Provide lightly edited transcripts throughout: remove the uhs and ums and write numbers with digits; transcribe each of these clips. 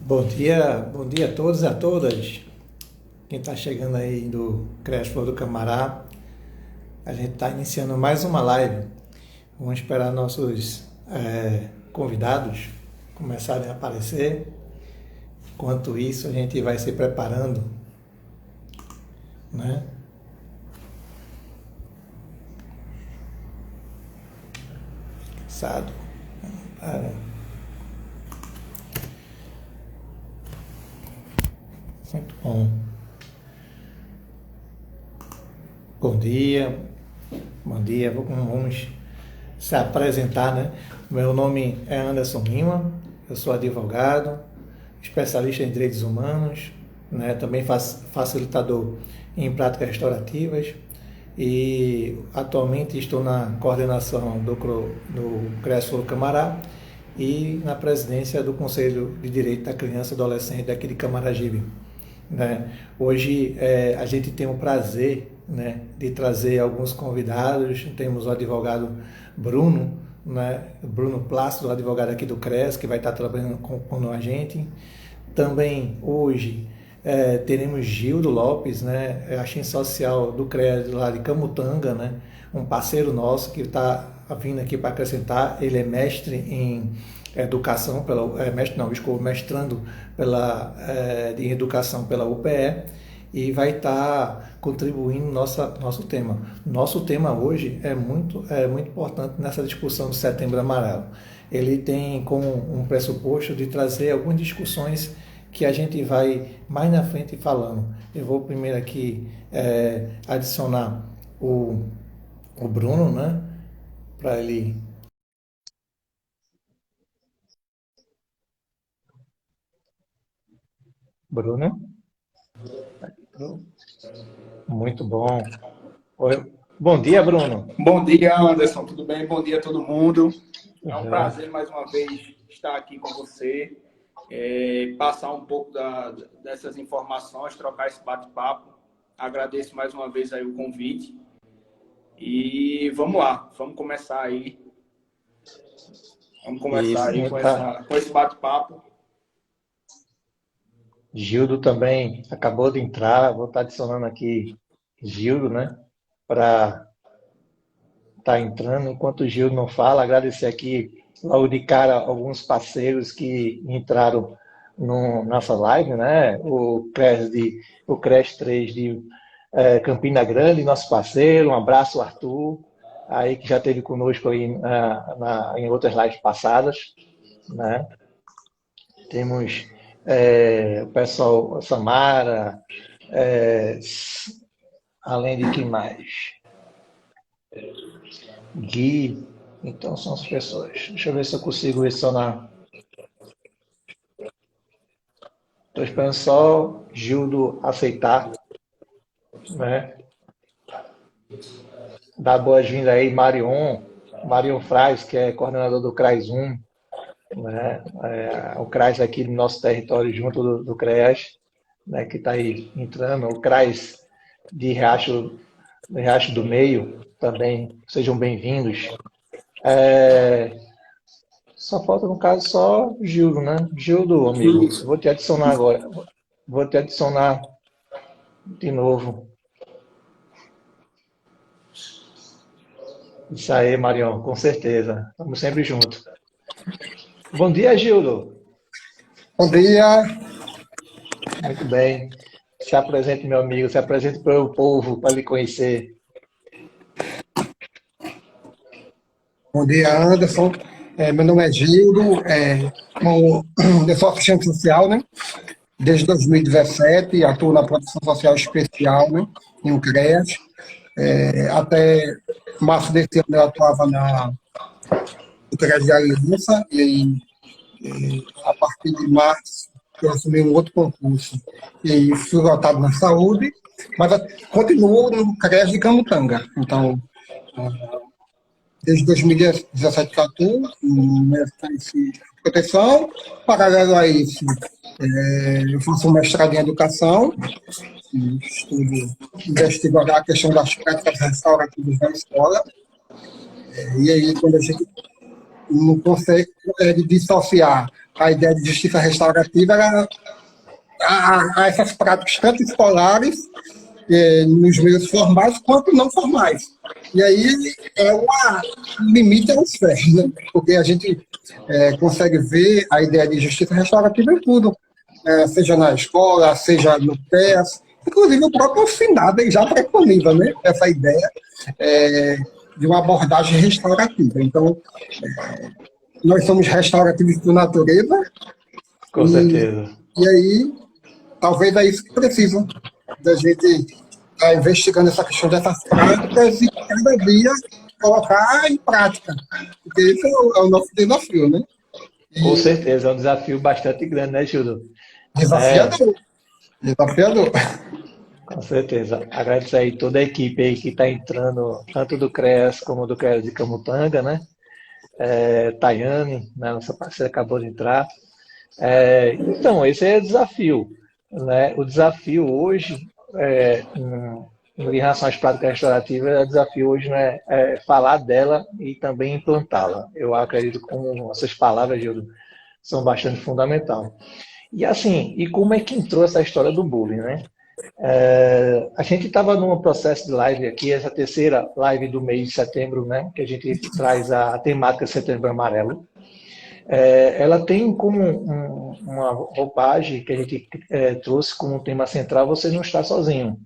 Bom dia a todos e a todas. Quem está chegando aí do CREAS Flor do Camará, a gente está iniciando mais uma live. Vamos esperar nossos convidados começarem a aparecer. Enquanto isso, a gente vai se preparando, né? Cansado. Muito bom. Bom dia. Bom dia. Vamos se apresentar, né? Meu nome é Anderson Lima, eu sou advogado, especialista em direitos humanos, né? Também facilitador em práticas restaurativas e atualmente estou na coordenação do CREAS Flor do Camará e na presidência do Conselho de Direito da Criança e Adolescente daqui de Camaragibe. Né? Hoje a gente tem o prazer, né, de trazer alguns convidados. Temos o advogado Bruno, né, Bruno Plácido, advogado aqui do CREAS, que vai estar trabalhando com a gente. Também hoje teremos Gildo Lopes, né, assistente social do CREAS lá de Camutanga, né, um parceiro nosso que está vindo aqui para acrescentar. Ele é mestre em educação, mestrando em educação pela UPE e vai estar contribuindo nosso tema. Nosso tema hoje é muito importante nessa discussão do Setembro Amarelo. Ele tem como um pressuposto de trazer algumas discussões que a gente vai mais na frente falando. Eu vou primeiro aqui adicionar o Bruno, né, para ele. Bruno? Muito bom. Oi. Bom dia, Bruno. Bom dia, Anderson. Tudo bem? Bom dia a todo mundo. É um prazer, mais uma vez, estar aqui com você, passar um pouco dessas informações, trocar esse bate-papo. Agradeço mais uma vez aí o convite. E vamos lá, vamos começar aí. Vamos começar aí com esse bate-papo. Gildo também acabou de entrar, vou estar adicionando aqui Gildo, né, para estar entrando. Enquanto o Gildo não fala, agradecer aqui logo de cara alguns parceiros que entraram no nossa live, né, o CREAS 3 de Campina Grande, nosso parceiro, um abraço, Arthur, aí que já esteve conosco aí em outras lives passadas, né. Temos o pessoal, Samara, além de quem mais? Gui, então são as pessoas. Deixa eu ver se eu consigo adicionar. Estou esperando só Gildo aceitar, né? Dar boas-vindas aí, Marion Fraz, que é coordenador do CRAS 1, né? O CRAS aqui do nosso território, junto do CREAS, né, que está aí entrando, o CRAS de Riacho do Meio, também sejam bem-vindos. Só falta, no caso, só Gildo, né? Gildo, amigo, vou te adicionar agora. Vou te adicionar de novo. Isso aí, Marion, com certeza. Estamos sempre juntos. Bom dia, Gildo. Bom dia. Muito bem. Se apresente, meu amigo, se apresente para o povo, para lhe conhecer. Bom dia, Anderson. Meu nome é Gildo, eu sou assistente social, né? Desde 2017, atuo na proteção social especial, né? Em um CREAS. Até março desse ano eu atuava no CREAS de Aliança e a partir de março eu assumi um outro concurso e fui votado na saúde, mas continuo no CREAS de Camutanga. Então, desde 2017 que atuo nessa proteção. Paralelo a isso, eu faço um mestrado em educação, investigo a questão das práticas restaurativas na escola. E aí, quando a gente não consegue dissociar a ideia de justiça restaurativa era a essas práticas tanto escolares, nos meios formais, quanto não formais. E aí o limite é o céu, né? Porque a gente consegue ver a ideia de justiça restaurativa em tudo, seja na escola, seja no PES, inclusive o próprio Finado já preconiza, né, essa ideia de uma abordagem restaurativa. Então, nós somos restaurativos por natureza, Com certeza. e aí talvez é isso que precisa da gente estar investigando essa questão dessas práticas e cada dia colocar em prática, porque esse é o nosso desafio, né? Com certeza, é um desafio bastante grande, né, Gildo? Desafiador. Desafiador. Com certeza. Agradeço aí toda a equipe aí que está entrando, tanto do CREAS como do CREAS de Camutanga, né? Tayane, né, nossa parceira, acabou de entrar. Então, esse é o desafio, né? O desafio hoje, em relação às práticas restaurativas, o desafio hoje, né, é falar dela e também implantá-la. Eu acredito que essas palavras, Gildo, são bastante fundamentais. E assim, e como é que entrou essa história do bullying, né? A gente estava num processo de live aqui, essa terceira live do mês de setembro, né? Que a gente traz a temática Setembro Amarelo. Ela tem como uma roupagem que a gente trouxe como tema central, você não está sozinho.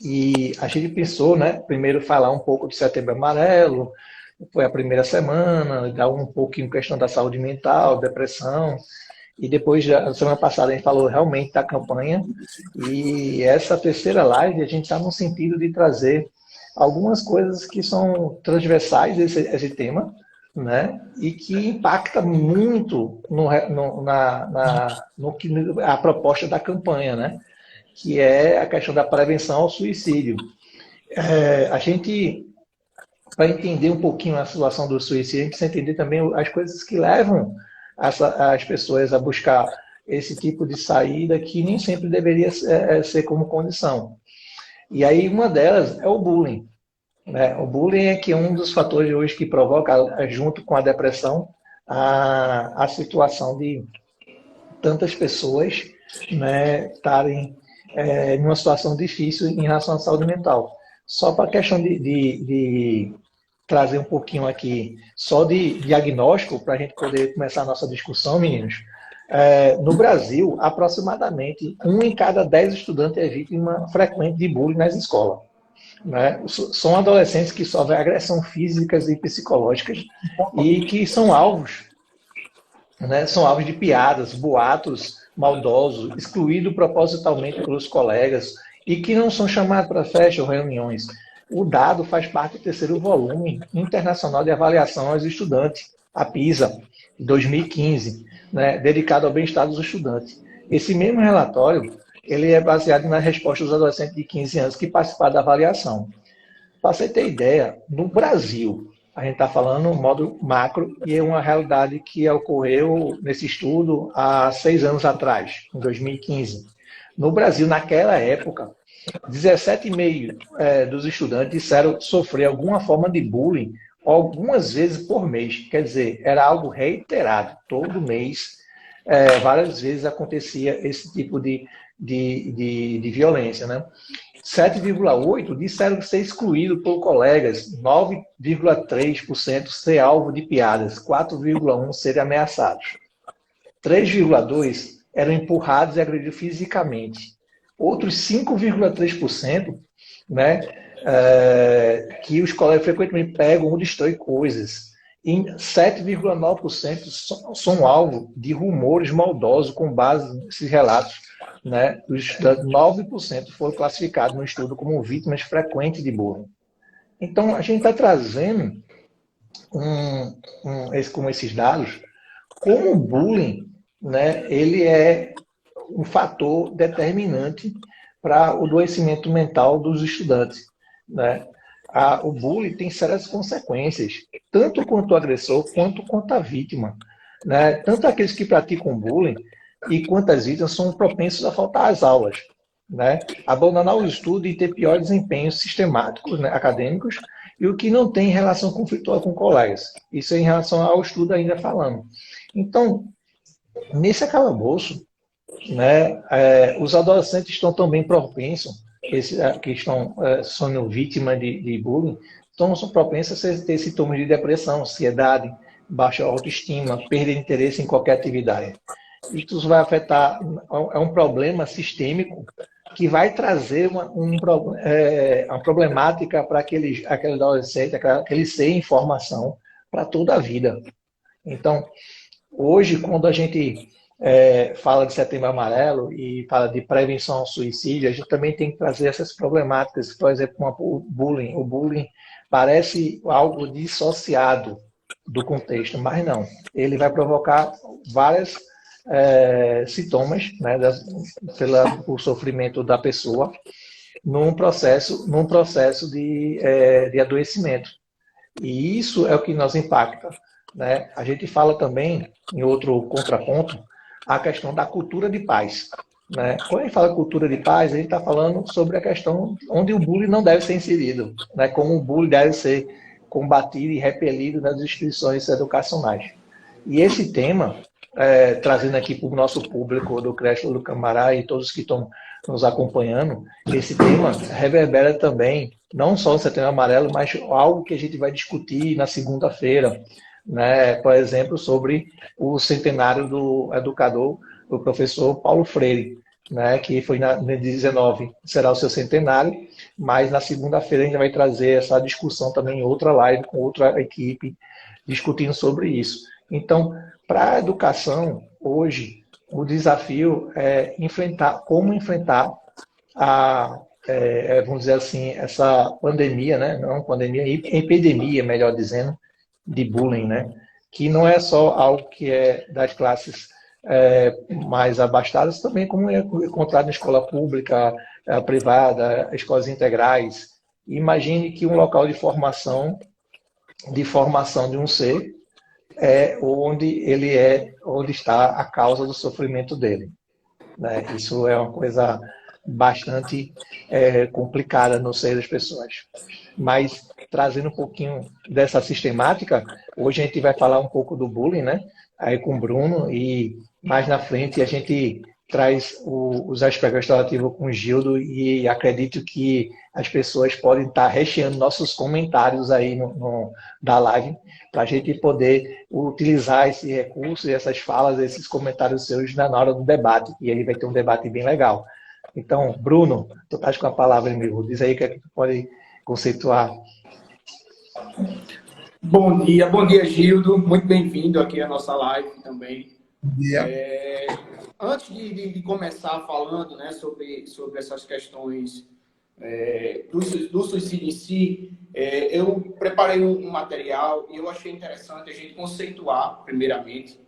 E a gente pensou, né, primeiro falar um pouco de Setembro Amarelo, foi a primeira semana, dar um pouquinho questão da saúde mental, depressão, e depois, na semana passada, a gente falou realmente da campanha, e essa terceira live a gente está no sentido de trazer algumas coisas que são transversais a esse tema, né? E que impacta muito no que a proposta da campanha, né? Que é a questão da prevenção ao suicídio. A gente, para entender um pouquinho a situação do suicídio, a gente precisa entender também as coisas que levam as pessoas a buscar esse tipo de saída que nem sempre deveria ser como condição. E aí uma delas é o bullying. O bullying é que é um dos fatores hoje que provoca, junto com a depressão, a situação de tantas pessoas, né, estarem numa situação difícil em relação à saúde mental. Só para a questão de trazer um pouquinho aqui, só de diagnóstico, para a gente poder começar a nossa discussão, meninos. No Brasil, aproximadamente 1 em cada 10 estudantes é vítima frequente de bullying nas escolas. Né? São adolescentes que sofrem agressão físicas e psicológicas e que são alvos, né? São alvos de piadas, boatos maldosos, excluídos propositalmente pelos colegas e que não são chamados para festas ou reuniões. O dado faz parte do terceiro volume internacional de avaliação aos estudantes, a PISA, de 2015, né? Dedicado ao bem-estar dos estudantes. Esse mesmo relatório ele é baseado nas respostas dos adolescentes de 15 anos que participaram da avaliação. Para você ter ideia, no Brasil, a gente está falando no modo macro e é uma realidade que ocorreu nesse estudo há 6 anos atrás, em 2015. No Brasil, naquela época, 17,5% dos estudantes disseram sofrer alguma forma de bullying algumas vezes por mês. Quer dizer, era algo reiterado. Todo mês, várias vezes acontecia esse tipo de violência, né? 7,8% disseram ser excluído por colegas, 9,3% ser alvo de piadas, 4,1% serem ameaçados. 3,2% eram empurrados e agredidos fisicamente. Outros 5,3%, né, que os colegas frequentemente pegam ou destroem coisas. E 7,9% são alvo de rumores maldosos com base nesses relatos. Né, os estudantes, 9% foram classificados no estudo como vítimas frequentes de bullying. Então, a gente está trazendo, com esses dados, como o bullying, né, ele é um fator determinante para o adoecimento mental dos estudantes. Né? O bullying tem sérias consequências, tanto quanto o agressor, quanto a vítima. Né? Tanto aqueles que praticam bullying, e quantas vítimas são propensos a faltar às aulas, né? Abandonar o estudo e ter piores desempenhos sistemáticos, né, acadêmicos, e o que não tem relação conflitual com colegas. Isso é em relação ao estudo ainda falando. Então, Nesse calabouço, né, os adolescentes estão também propensos, que estão sendo vítimas de bullying, são propensos a ter sintomas de depressão, ansiedade, baixa autoestima, perda de interesse em qualquer atividade. Isso vai afetar, é um problema sistêmico que vai trazer uma problemática para aquele adolescente, aquele ser em formação para toda a vida. Então, hoje, quando a gente fala de Setembro Amarelo e fala de prevenção ao suicídio, a gente também tem que trazer essas problemáticas, por exemplo, o bullying. O bullying parece algo dissociado do contexto, mas não. Ele vai provocar vários sintomas, né, pelo sofrimento da pessoa num processo de adoecimento. E isso é o que nos impacta, né? A gente fala também, em outro contraponto, a questão da cultura de paz, né? Quando a gente fala cultura de paz, a gente está falando sobre a questão onde o bullying não deve ser inserido, né? Como o bullying deve ser combatido e repelido nas instituições educacionais. E esse tema, trazendo aqui para o nosso público do Creche do Camará e todos que estão nos acompanhando, esse tema reverbera também, não só o Setembro Amarelo, mas algo que a gente vai discutir na segunda-feira, né? Por exemplo, sobre o centenário do educador, do professor Paulo Freire, né? Que foi no 19, será o seu centenário, mas na segunda-feira a gente vai trazer essa discussão também em outra live, com outra equipe, discutindo sobre isso. Então, para a educação, hoje, o desafio é como enfrentar vamos dizer assim, essa pandemia, né? Não pandemia, epidemia, melhor dizendo, de bullying, né? Que não é só algo que é das classes mais abastadas, também como é encontrado na escola pública, privada, escolas integrais. Imagine que um local de formação de um ser onde está a causa do sofrimento dele, né? Isso é uma coisa bastante complicada no seio das pessoas. Mas, trazendo um pouquinho dessa sistemática, hoje a gente vai falar um pouco do bullying, né? Aí com o Bruno, e mais na frente a gente traz os aspectos restaurativos com o Gildo, e acredito que as pessoas podem estar recheando nossos comentários aí da live, para a gente poder utilizar esse recurso e essas falas, esses comentários seus na hora do debate, e aí vai ter um debate bem legal. Então, Bruno, tu estás com a palavra, amigo. Diz aí o que é que tu pode conceituar. Bom dia, Gildo. Muito bem-vindo aqui à nossa live também. Bom dia. Antes de começar falando, né, sobre essas questões do suicídio em si, eu preparei um material e eu achei interessante a gente conceituar, primeiramente,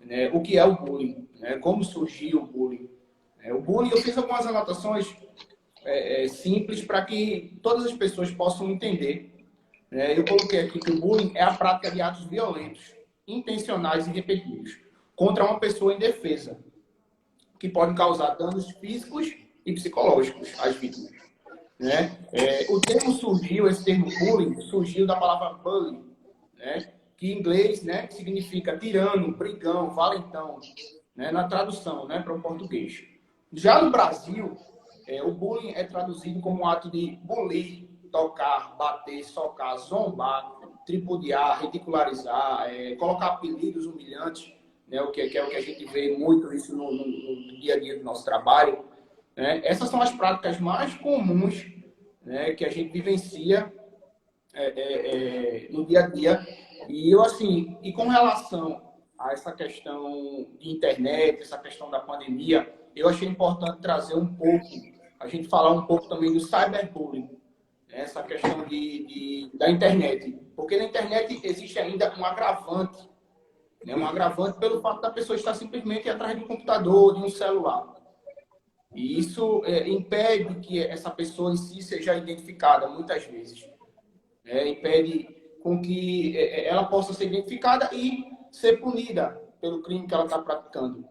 né, o que é o bullying, né, como surgiu o bullying. O bullying, eu fiz algumas anotações simples para que todas as pessoas possam entender. Eu coloquei aqui que o bullying é a prática de atos violentos, intencionais e repetidos, contra uma pessoa indefesa, que podem causar danos físicos e psicológicos às vítimas. Né? Esse termo bullying surgiu da palavra bully, né? Que em inglês, né, significa tirano, brigão, valentão, né? Na tradução, né, para o português. Já no Brasil, o bullying é traduzido como um ato de bulir, tocar, bater, socar, zombar, tripudiar, ridicularizar, colocar apelidos humilhantes, né, o que é o que a gente vê muito isso no dia a dia do nosso trabalho. Né? Essas são as práticas mais comuns, né, que a gente vivencia no dia a dia. E com relação a essa questão de internet, essa questão da pandemia, eu achei importante trazer a gente falar um pouco também do cyberbullying, né? Essa questão da internet. Porque na internet existe ainda um agravante, né? Um agravante pelo fato da pessoa estar simplesmente atrás de um computador, de um celular. E isso impede que essa pessoa em si seja identificada, muitas vezes. Impede com que ela possa ser identificada e ser punida pelo crime que ela está praticando.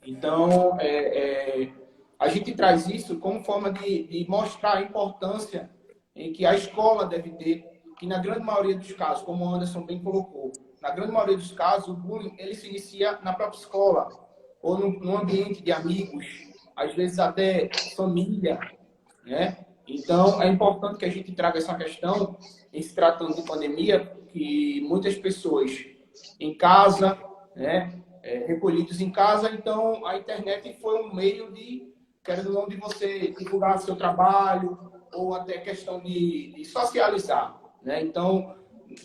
Então, a gente traz isso como forma de mostrar a importância em que a escola deve ter que na grande maioria dos casos, como o Anderson bem colocou, na grande maioria dos casos, o bullying ele se inicia na própria escola, ou no ambiente de amigos, às vezes até família, né? Então, é importante que a gente traga essa questão, em se tratando de pandemia, que muitas pessoas em casa, né, recolhidos em casa, então a internet foi um meio de, querendo ou não, de você divulgar seu trabalho, ou até questão de socializar, né? Então,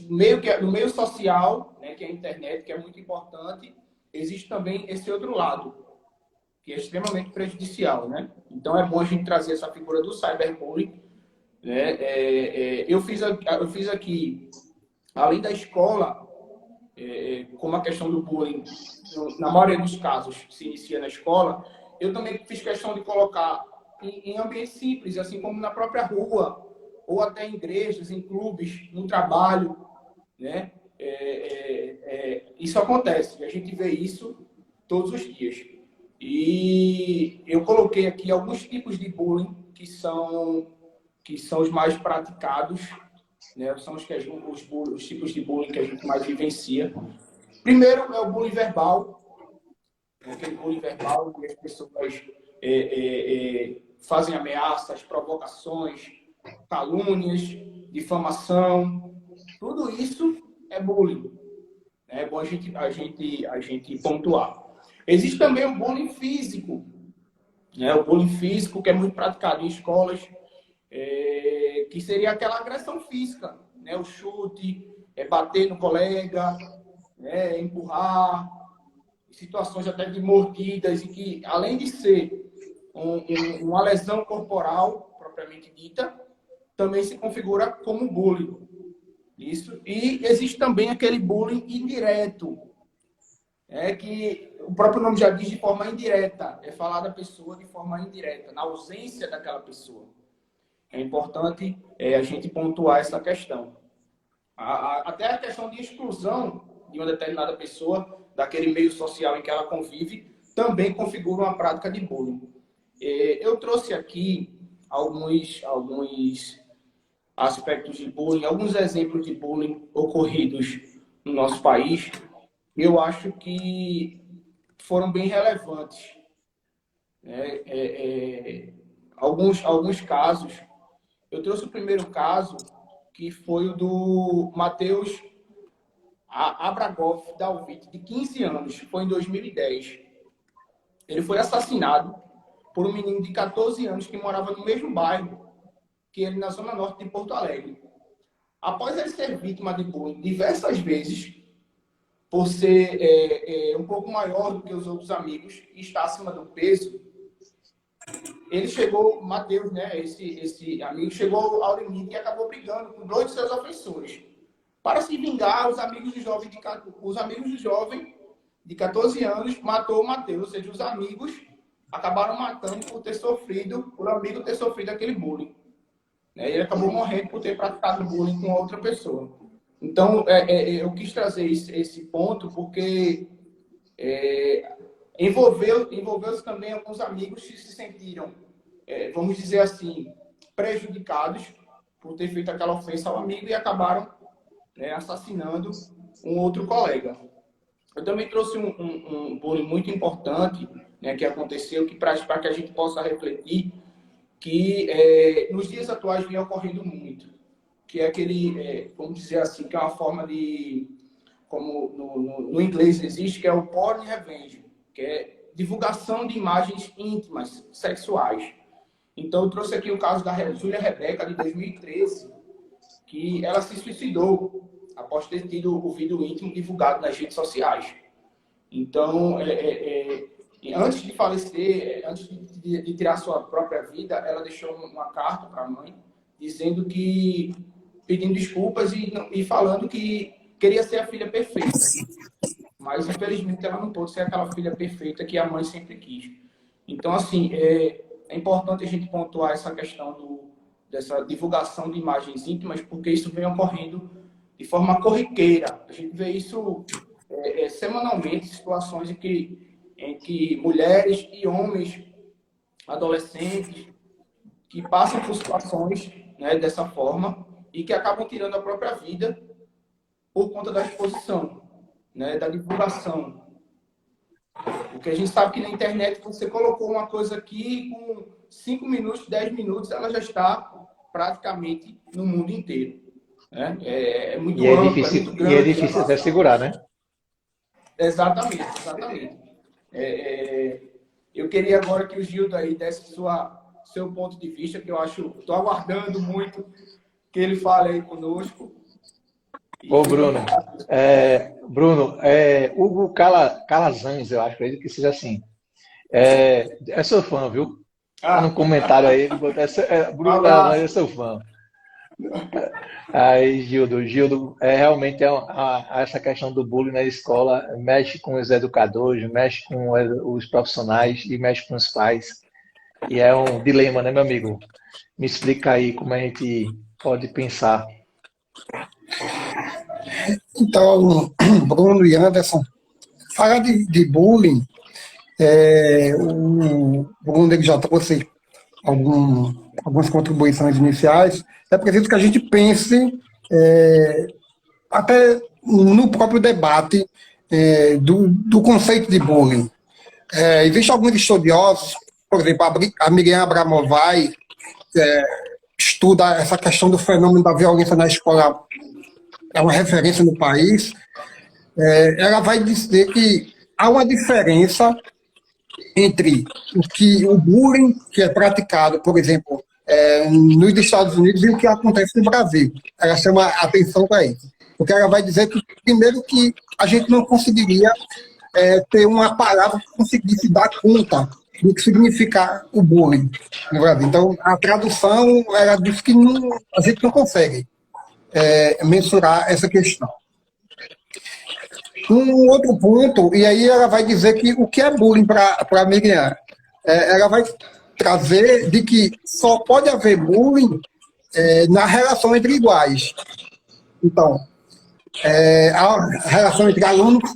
no meio social, né, que é a internet, que é muito importante, existe também esse outro lado, que é extremamente prejudicial, né? Então, é bom a gente trazer essa figura do cyberbullying, né? Eu fiz aqui, além da escola, como a questão do bullying, na maioria dos casos, se inicia na escola, eu também fiz questão de colocar em ambientes simples, assim como na própria rua, ou até em igrejas, em clubes, no trabalho, né? Isso acontece, a gente vê isso todos os dias. E eu coloquei aqui alguns tipos de bullying que são os mais praticados, né? São os tipos de bullying que a gente mais vivencia. Primeiro é o bullying verbal, aquele bullying verbal que as pessoas fazem ameaças, provocações, calúnias, difamação. Tudo isso é bullying. É bom a gente pontuar. Existe também o bullying físico, né? O bullying físico que é muito praticado em escolas, que seria aquela agressão física, né? O chute, bater no colega, né? Empurrar, situações até de mordidas, e que, além de ser uma lesão corporal, propriamente dita, também se configura como bullying. Isso. E existe também aquele bullying indireto, que o próprio nome já diz, de forma indireta, é falar da pessoa de forma indireta, na ausência daquela pessoa. É importante a gente pontuar essa questão. Até a questão de exclusão de uma determinada pessoa daquele meio social em que ela convive também configura uma prática de bullying. Eu trouxe aqui alguns aspectos de bullying, alguns exemplos de bullying ocorridos no nosso país. Eu acho que foram bem relevantes. Alguns casos. Eu trouxe o primeiro caso, que foi o do Matheus Abragov Dalvit, de 15 anos. Foi em 2010. Ele foi assassinado por um menino de 14 anos que morava no mesmo bairro que ele, na zona norte de Porto Alegre. Após ele ser vítima de bullying diversas vezes, por ser um pouco maior do que os outros amigos e estar acima do peso, ele chegou, Matheus, né, esse amigo, chegou ao limite e acabou brigando com 2 de seus ofensores. Para se vingar, os amigos do jovem de 14 anos matou o Matheus, ou seja, os amigos acabaram matando por o amigo ter sofrido aquele bullying. Ele acabou morrendo por ter praticado bullying com outra pessoa. Então, eu quis trazer esse ponto porque envolveu-se também alguns amigos que se sentiram, vamos dizer assim, prejudicados por ter feito aquela ofensa ao amigo e acabaram assassinando um outro colega. Eu também trouxe um bullying muito importante, né, que aconteceu, para que a gente possa refletir, que nos dias atuais vem ocorrendo muito, que é aquele, vamos dizer assim, que é uma forma de, como no inglês existe, que é o porn revenge, que é divulgação de imagens íntimas, sexuais. Então, eu trouxe aqui o caso da Júlia Rebeca, de 2013, que ela se suicidou após ter tido o vídeo íntimo divulgado nas redes sociais. Então, antes de falecer, antes de tirar sua própria vida, ela deixou uma carta para a mãe, pedindo desculpas e falando que queria ser a filha perfeita. Mas, infelizmente, ela não pôde ser aquela filha perfeita que a mãe sempre quis. Então, assim, é importante a gente pontuar essa questão dessa divulgação de imagens íntimas, porque isso vem ocorrendo de forma corriqueira. A gente vê isso semanalmente, situações em que mulheres e homens, adolescentes, que passam por situações, né, dessa forma, e que acabam tirando a própria vida por conta da exposição, né, da divulgação. Porque a gente sabe que na internet você colocou uma coisa aqui, com 5 minutos, 10 minutos, ela já está praticamente no mundo inteiro. Né? É muito amplo, difícil, é muito grande. E é difícil até segurar, né? Exatamente, exatamente. Eu queria agora que o Gildo aí desse seu ponto de vista, que eu acho, estou aguardando muito que ele fale aí conosco. Ô, Bruno, Hugo Calazans, eu acho, ele que seja assim. É seu fã, viu? No comentário aí, ele botou Bruno Calazans é seu fã. Aí, Gildo, realmente essa questão do bullying na escola mexe com os educadores, mexe com os profissionais e mexe com os pais. E é um dilema, né, meu amigo? Me explica aí como a gente pode pensar. Então, Bruno e Anderson, falar de bullying, o Bruno ele já trouxe algumas contribuições iniciais. É preciso que a gente pense até no próprio debate do conceito de bullying. Existem alguns estudiosos, por exemplo, a Miriam Abramovay estuda essa questão do fenômeno da violência na escola, é uma referência no país. Ela vai dizer que há uma diferença entre o bullying que é praticado, por exemplo, nos Estados Unidos e o que acontece no Brasil. Ela chama a atenção para isso. Porque ela vai dizer que, primeiro, que a gente não conseguiria ter uma palavra que conseguisse dar conta do que significa o bullying no Brasil. Então, a tradução, ela diz que a gente não consegue mensurar essa questão. Um outro ponto, e aí ela vai dizer que o que é bullying para a Miriam? Ela vai trazer de que só pode haver bullying na relação entre iguais. Então, a relação entre alunos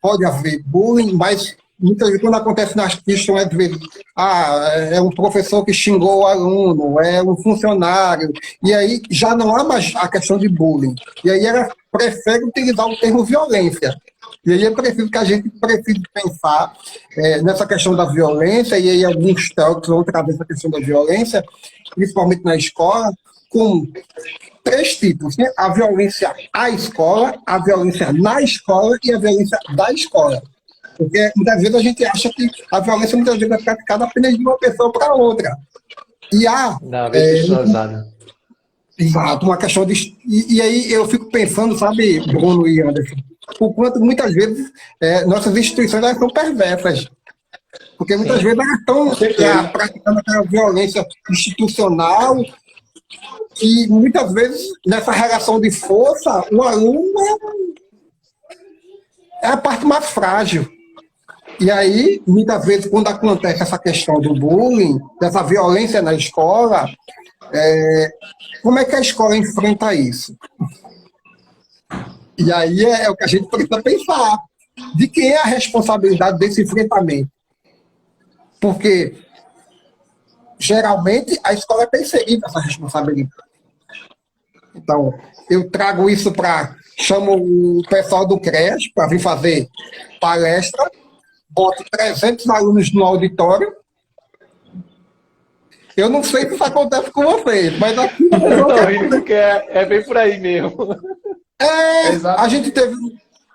pode haver bullying, mas muitas vezes quando acontece nas questões, às vezes, é um professor que xingou o aluno, é um funcionário, e aí já não há mais a questão de bullying. E aí ela prefere utilizar o termo violência. E aí é preciso que a gente precise pensar nessa questão da violência, e aí alguns teóricos vão trazer essa questão da violência, principalmente na escola, com 3 tipos, né? A violência à escola, a violência na escola e a violência da escola. Porque muitas vezes a gente acha que a violência muitas vezes é praticada apenas de uma pessoa para outra. E há... Exato, uma questão de... E aí eu fico pensando, sabe, Bruno e Anderson, o quanto muitas vezes nossas instituições elas são perversas. Porque muitas vezes elas estão praticando aquela violência institucional e muitas vezes nessa relação de força o aluno é a parte mais frágil. E aí, muitas vezes, quando acontece essa questão do bullying, dessa violência na escola, como é que a escola enfrenta isso? E aí é o que a gente precisa pensar. De quem é a responsabilidade desse enfrentamento? Porque, geralmente, a escola é perseguida essa responsabilidade. Então, eu trago isso chamo o pessoal do CREAS para vir fazer palestra, boto 300 alunos no auditório. Eu não sei se isso acontece com vocês, mas aqui... porque é bem por aí mesmo. A gente teve...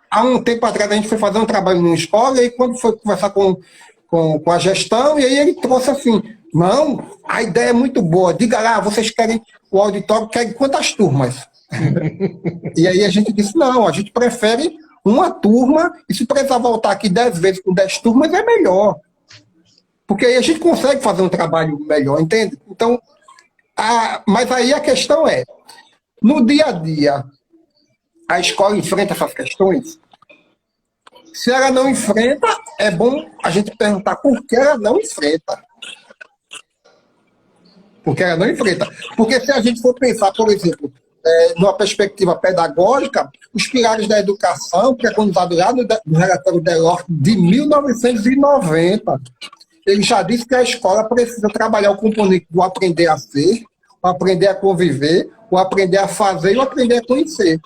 Há um tempo atrás, a gente foi fazer um trabalho numa escola, e aí quando foi conversar com a gestão, e aí ele trouxe assim, não, a ideia é muito boa, diga lá, vocês querem o auditório, querem quantas turmas? E aí a gente disse, não, a gente prefere uma turma, e se precisar voltar aqui 10 vezes com 10 turmas, é melhor. Porque aí a gente consegue fazer um trabalho melhor, entende? Então, mas aí a questão é, no dia a dia, a escola enfrenta essas questões? Se ela não enfrenta, é bom a gente perguntar por que ela não enfrenta. Porque ela não enfrenta. Porque se a gente for pensar, por exemplo, numa perspectiva pedagógica, os pilares da educação, preconizado lá no relatório Delors de 1990, ele já disse que a escola precisa trabalhar o componente do aprender a ser, ou aprender a conviver, ou aprender a fazer, ou aprender a conhecer.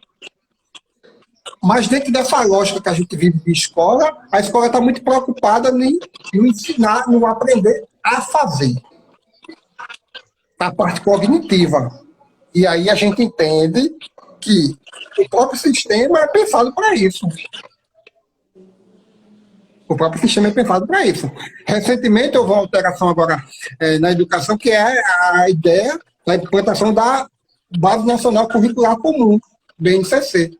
Mas dentro dessa lógica que a gente vive de escola, a escola está muito preocupada em ensinar, no aprender a fazer. A parte cognitiva. E aí a gente entende que o próprio sistema é pensado para isso. O próprio sistema é pensado para isso. Recentemente houve uma alteração agora na educação, que é a ideia da implantação da Base Nacional Curricular Comum, BNCC.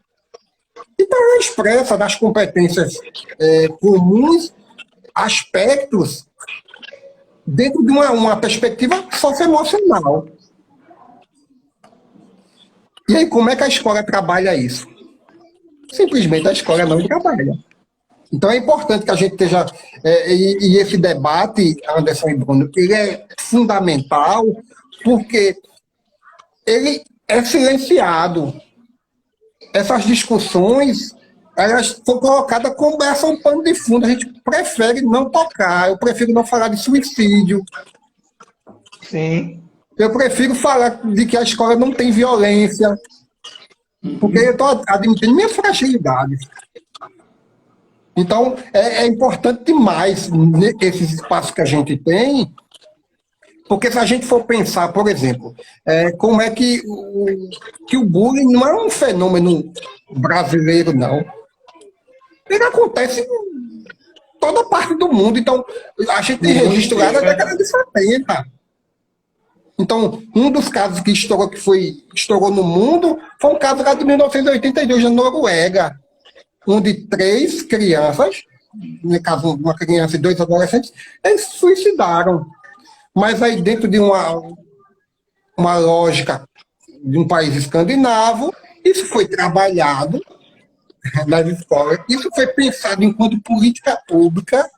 Então, ela expressa das competências comuns aspectos dentro de uma perspectiva socioemocional. E aí, como é que a escola trabalha isso? Simplesmente a escola não trabalha. Então, é importante que a gente esteja... e esse debate, Anderson e Bruno, ele é fundamental porque ele é silenciado. Essas discussões, elas são colocadas como essa um pano de fundo. A gente prefere não tocar. Eu prefiro não falar de suicídio. Sim. Eu prefiro falar de que a escola não tem violência. Porque eu estou admitindo minhas fragilidades. Então, é importante demais esses espaços que a gente tem, porque se a gente for pensar, por exemplo, como é que o bullying não é um fenômeno brasileiro, não. Ele acontece em toda parte do mundo. Então, a gente tem registro lá na década de 70. Então, um dos casos que estourou no mundo foi um caso lá de 1982, na Noruega, onde 3 crianças, no caso uma criança e 2 adolescentes, eles se suicidaram. Mas aí dentro de uma lógica de um país escandinavo, isso foi trabalhado nas escolas, isso foi pensado enquanto política pública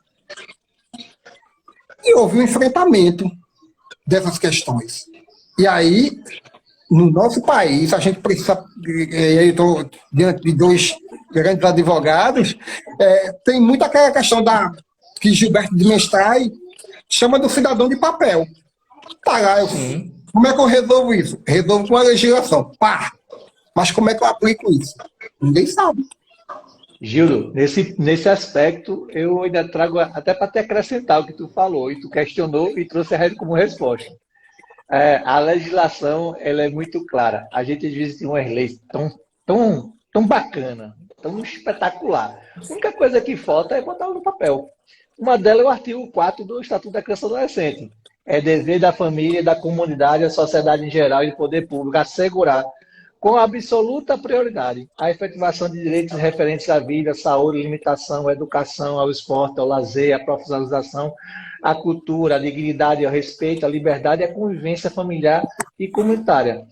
e houve um enfrentamento dessas questões. E aí, no nosso país, a gente precisa, eu estou diante de 2 grandes advogados, tem muito aquela questão que Gilberto de Mestrai chama do cidadão de papel. Tá lá, como é que eu resolvo isso? Resolvo com a legislação. Pá! Mas como é que eu aplico isso? Ninguém sabe. Gildo, nesse aspecto, eu ainda trago, até para te acrescentar o que tu falou, e tu questionou e trouxe a rede como resposta. A legislação, ela é muito clara. A gente, às vezes, tem umas leis tão bacana, tão espetacular. A única coisa que falta é botar no papel. Uma delas é o artigo 4 do Estatuto da Criança e do Adolescente. É dever da família, da comunidade, da sociedade em geral e do poder público assegurar, com absoluta prioridade, a efetivação de direitos referentes à vida, à saúde, à alimentação, à educação, ao esporte, ao lazer, à profissionalização, à cultura, à dignidade, ao respeito, à liberdade e à convivência familiar e comunitária.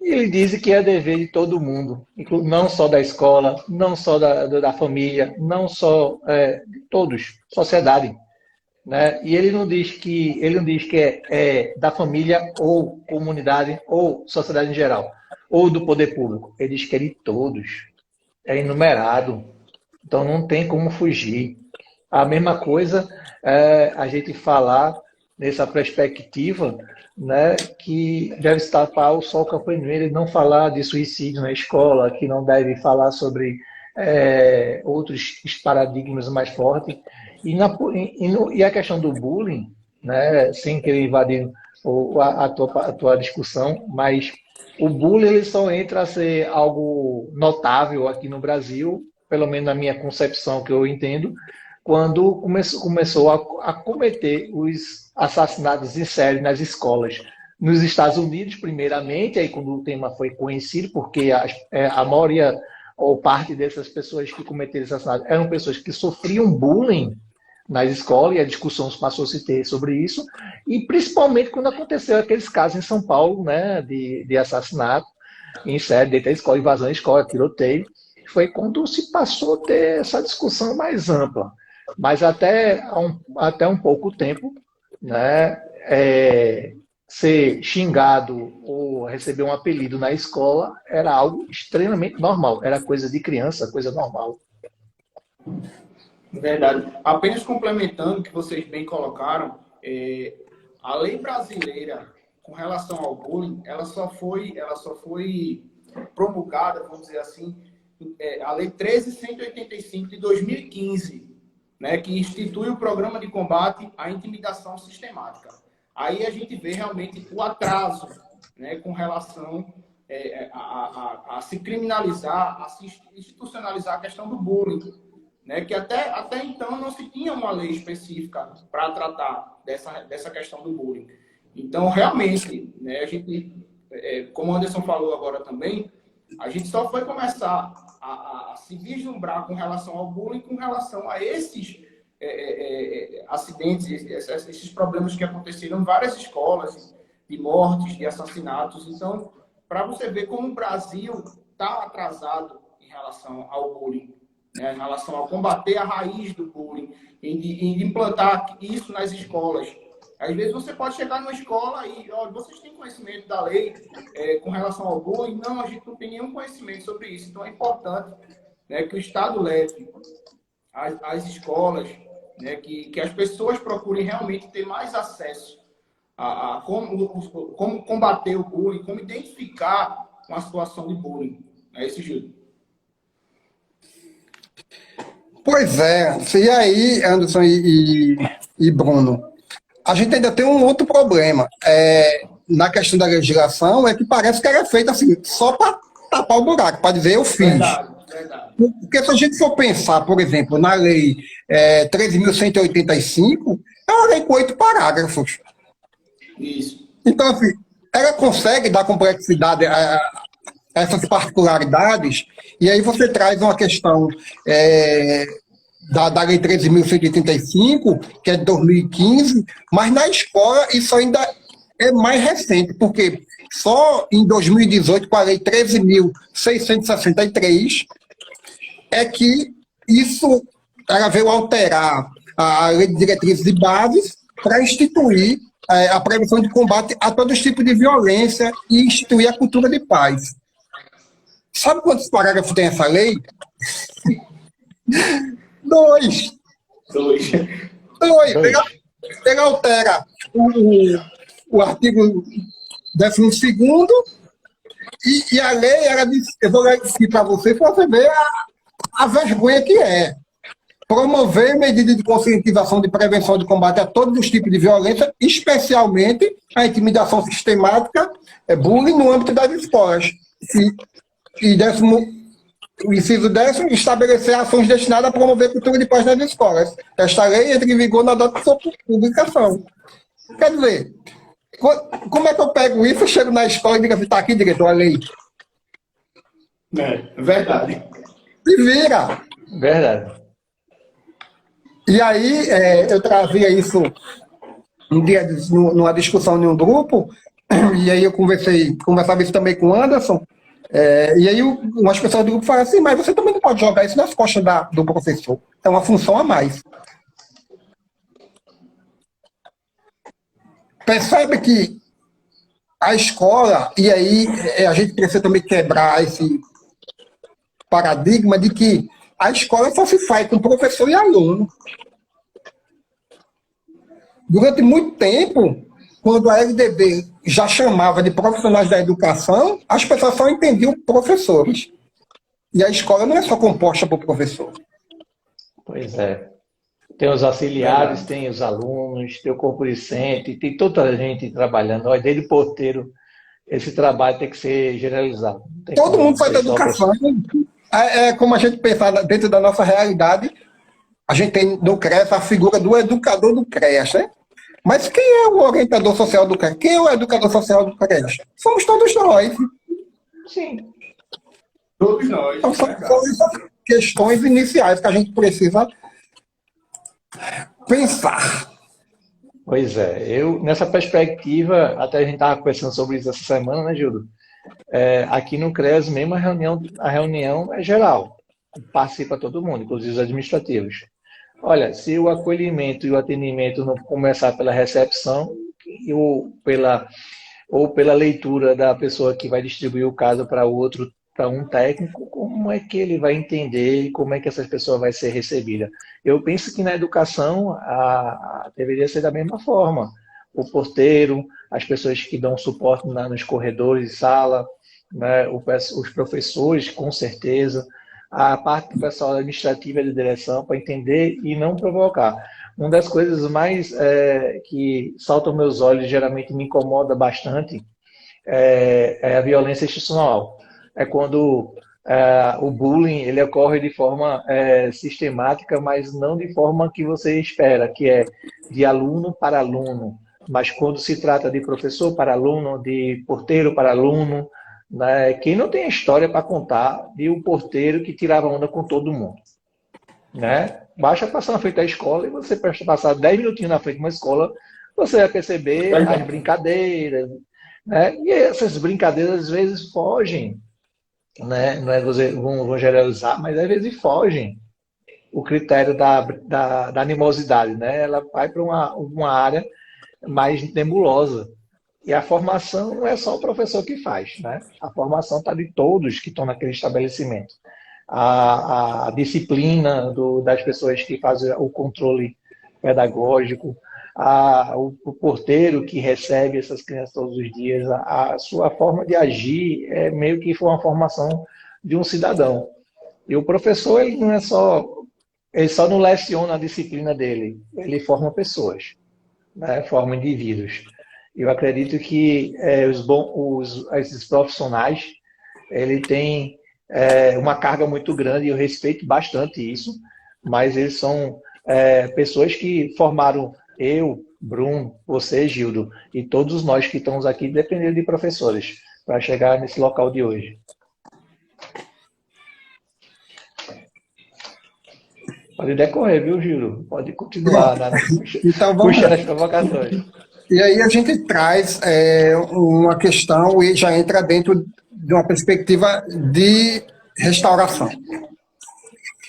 E ele diz que é dever de todo mundo, não só da escola, não só da família, não só de todos, sociedade. Né? E ele não diz que é da família ou comunidade ou sociedade em geral, ou do poder público. Ele diz que é de todos, é enumerado, então não tem como fugir. A mesma coisa a gente falar nessa perspectiva, né, que deve se tapar o sol campanheiro e não falar de suicídio na escola, que não deve falar sobre outros paradigmas mais fortes. E a questão do bullying, né, sem querer invadir a tua discussão, mas o bullying ele só entra a ser algo notável aqui no Brasil, pelo menos na minha concepção que eu entendo, quando começou a cometer os assassinatos em série nas escolas. Nos Estados Unidos, primeiramente, aí quando o tema foi conhecido, porque a maioria ou parte dessas pessoas que cometeram assassinatos eram pessoas que sofriam bullying nas escolas, e a discussão passou a se ter sobre isso, e principalmente quando aconteceu aqueles casos em São Paulo, né, de assassinato em série, dentro da escola, invasão da escola, tiroteio, foi quando se passou a ter essa discussão mais ampla. Mas até um pouco tempo, né, ser xingado ou receber um apelido na escola era algo extremamente normal, era coisa de criança, coisa normal. Verdade. Apenas complementando o que vocês bem colocaram, a lei brasileira com relação ao bullying, ela só foi promulgada, vamos dizer assim, a Lei 13.185 de 2015, né, que institui o Programa de Combate à Intimidação Sistemática. Aí a gente vê realmente o atraso, né, com relação a se criminalizar, a se institucionalizar a questão do bullying, né, que até então não se tinha uma lei específica para tratar dessa questão do bullying. Então, realmente, né, a gente, como o Anderson falou agora também, a gente só foi começar a se vislumbrar com relação ao bullying, com relação a esses acidentes, esses problemas que aconteceram em várias escolas, de mortes, de assassinatos. Então, para você ver como o Brasil está atrasado em relação ao bullying, né, em relação a combater a raiz do bullying, em implantar isso nas escolas. Às vezes você pode chegar numa escola e, olha, vocês têm conhecimento da lei com relação ao bullying? Não, a gente não tem nenhum conhecimento sobre isso. Então é importante, né, que o Estado leve às escolas, né, que as pessoas procurem realmente ter mais acesso a como combater o bullying, como identificar uma situação de bullying. É esse jeito. Pois é. E aí, Anderson e Bruno, a gente ainda tem um outro problema. Na questão da legislação, é que parece que ela é feita assim, só para tapar o buraco, para dizer eu fiz. Verdade. Porque se a gente for pensar, por exemplo, na lei 13.185, é uma lei com 8 parágrafos. Isso. Então, assim, ela consegue dar complexidade a essas particularidades, e aí você traz uma questão da Lei 13.185, que é de 2015, mas na escola isso ainda é mais recente, porque só em 2018, com a Lei 13.663, é que ela veio alterar a Lei de Diretrizes e Bases para instituir a prevenção de combate a todos os tipos de violência e instituir a cultura de paz. Sabe quantos parágrafos tem essa lei? 2. Ele altera o artigo 12º e a lei, ela diz, eu vou ler aqui para você ver a vergonha que é. Promover medidas de conscientização de prevenção de combate a todos os tipos de violência, especialmente a intimidação sistemática, bullying no âmbito das escolas. O inciso 10º, estabelecer ações destinadas a promover cultura de paz nas escolas. Esta lei entra em vigor na data de sua publicação. Quer dizer, como é que eu pego isso, eu chego na escola e digo assim, está aqui, diretor, a lei? Verdade. Se vira. Verdade. E aí, eu trazia isso um dia numa discussão em um grupo, e aí eu conversava isso também com o Anderson, e aí umas pessoas do grupo falaram assim, mas você também não pode jogar isso nas costas do professor. É uma função a mais. Percebe que a escola, e aí a gente precisa também quebrar esse paradigma de que a escola só se faz com professor e aluno. Durante muito tempo, quando a LDB já chamava de profissionais da educação, as pessoas só entendiam professores. E a escola não é só composta por professor. Pois é. Tem os auxiliares, tem os alunos, tem o corpo docente, tem toda a gente trabalhando. Olha, desde porteiro, esse trabalho tem que ser generalizado. Todo mundo faz educação. Como a gente pensar dentro da nossa realidade, a gente tem no CREAS a figura do educador do CREAS, né? Mas quem é o orientador social do CREAS? Quem é o educador social do CREAS? Somos todos nós. Sim. Todos nós. Então, são essas questões iniciais que a gente precisa pensar. Pois é. Nessa perspectiva, até a gente estava conversando sobre isso essa semana, né, Gildo? Aqui no CREAS mesmo, a reunião é geral. Participa todo mundo, inclusive os administrativos. Olha, se o acolhimento e o atendimento não começar pela recepção ou pela leitura da pessoa que vai distribuir o caso para um técnico, como é que ele vai entender e como é que essa pessoa vai ser recebida? Eu penso que na educação deveria ser da mesma forma. o porteiro, as pessoas que dão suporte nos corredores de sala, né, os professores, com certeza, a parte do pessoal administrativa de direção, para entender e não provocar. Uma das coisas mais que saltam meus olhos, geralmente me incomoda bastante, é a violência institucional. É quando o bullying ele ocorre de forma sistemática, mas não de forma que você espera, que é de aluno para aluno. Mas quando se trata de professor para aluno, de porteiro para aluno, né, quem não tem história para contar de um porteiro que tirava onda com todo mundo? Né? Basta passar na frente da escola e você passar 10 minutinhos na frente de uma escola, você vai perceber as brincadeiras, né? E essas brincadeiras às vezes fogem, né? Não é vou generalizar, mas às vezes fogem o critério da animosidade, né? Ela vai para uma área mais nebulosa. E a formação não é só o professor que faz, né? A formação está de todos que estão naquele estabelecimento. A disciplina das pessoas que fazem o controle pedagógico, o porteiro que recebe essas crianças todos os dias, a sua forma de agir é meio que foi uma formação de um cidadão. E o professor, ele só não leciona a disciplina dele, ele forma pessoas, né? Forma indivíduos. Eu acredito que esses profissionais, ele tem uma carga muito grande, e eu respeito bastante isso, mas eles são pessoas que formaram eu, Bruno, você, Gildo, e todos nós que estamos aqui dependendo de professores para chegar nesse local de hoje. Pode decorrer, viu, Gildo? Pode continuar então, vamos puxando as provocações. E aí a gente traz uma questão e já entra dentro de uma perspectiva de restauração.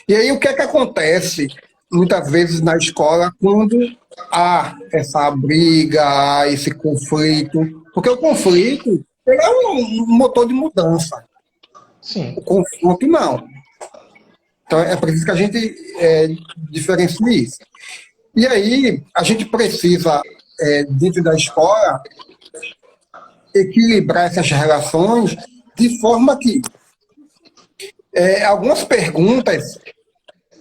E aí o que é que acontece muitas vezes na escola quando há essa briga, há esse conflito? Porque o conflito ele é um motor de mudança. Sim. O confronto não. Então é preciso que a gente diferencie isso. E aí a gente precisa, dentro da escola, equilibrar essas relações de forma que algumas perguntas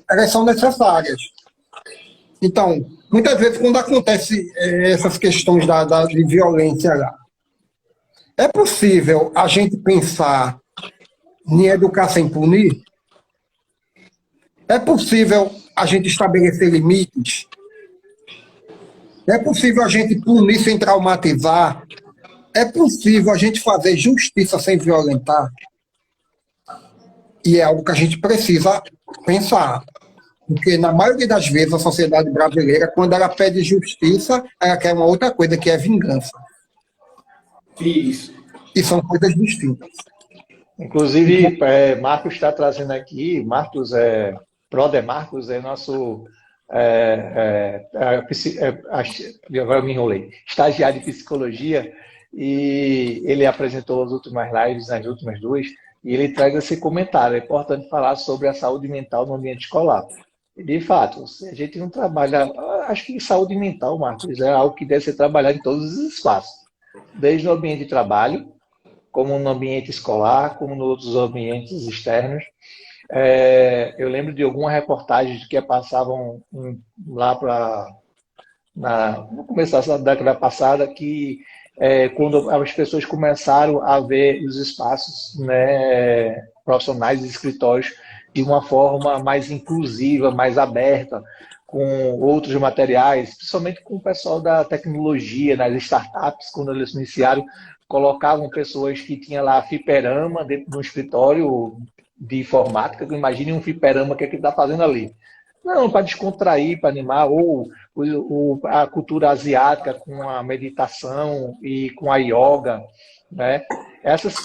elas são necessárias. Então, muitas vezes, quando acontece essas questões de violência lá, é possível a gente pensar em educar sem punir? É possível a gente estabelecer limites? É possível a gente punir sem traumatizar? É possível a gente fazer justiça sem violentar? E é algo que a gente precisa pensar. Porque, na maioria das vezes, a sociedade brasileira, quando ela pede justiça, ela quer uma outra coisa, que é vingança. Isso. E são coisas distintas. Inclusive, Marcos está trazendo aqui, Marcos é nosso... agora eu me enrolei. Estagiário de psicologia, e ele apresentou as últimas lives, nas últimas duas, e ele traz esse comentário. É importante falar sobre a saúde mental no ambiente escolar. E, de fato, se a gente não trabalha... Acho que saúde mental, Marcos, é algo que deve ser trabalhado em todos os espaços. Desde o ambiente de trabalho, como no ambiente escolar, como nos outros ambientes externos. Eu lembro de alguma reportagem que passavam lá no começo da década passada, que quando as pessoas começaram a ver os espaços, né, profissionais e escritórios de uma forma mais inclusiva, mais aberta, com outros materiais, principalmente com o pessoal da tecnologia, nas startups, quando eles iniciaram, colocavam pessoas que tinham lá fliperama dentro de um escritório de informática. Imagine um fliperama, o que é que ele está fazendo ali? Não, para descontrair, para animar, ou a cultura asiática com a meditação e com a yoga, né? Essas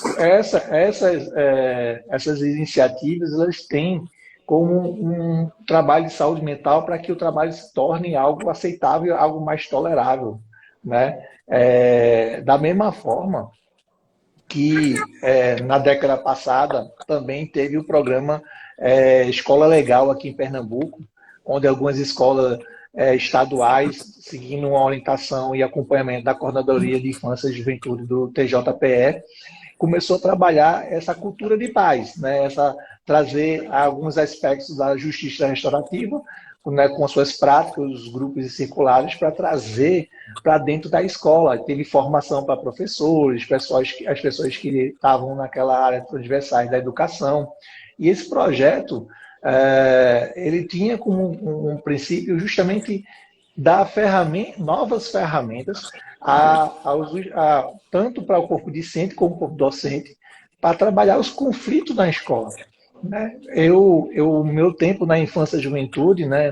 iniciativas, elas têm como um trabalho de saúde mental para que o trabalho se torne algo aceitável, algo mais tolerável, né? Da mesma forma que na década passada também teve o programa Escola Legal aqui em Pernambuco, onde algumas escolas estaduais, seguindo uma orientação e acompanhamento da Coordenadoria de Infância e Juventude do TJPE, começou a trabalhar essa cultura de paz, né? Trazer alguns aspectos da justiça restaurativa, né, com as suas práticas, os grupos circulares, para trazer para dentro da escola. Teve formação para professores, as pessoas que estavam naquela área transversais da educação. E esse projeto, ele tinha como um princípio justamente dar novas ferramentas tanto para o corpo discente como o corpo docente, para trabalhar os conflitos na escola. Né? Meu tempo na infância e juventude, né,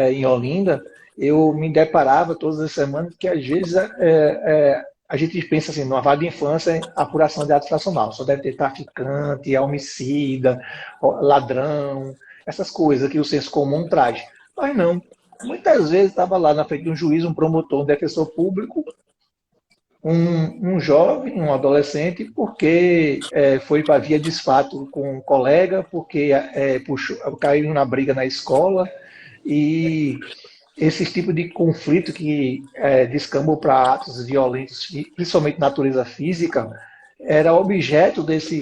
em Olinda, eu me deparava todas as semanas que, às vezes, a gente pensa assim, numa vara de infância, apuração de ato infracional. Só deve ter traficante, homicida, ladrão, essas coisas que o senso comum traz. Mas não. Muitas vezes estava lá na frente de um juiz, um promotor, um defensor público, um jovem, um adolescente, porque foi para via desfato com um colega, porque caiu na briga na escola, e esse tipo de conflito que descambou para atos violentos, principalmente de natureza física, era objeto dessa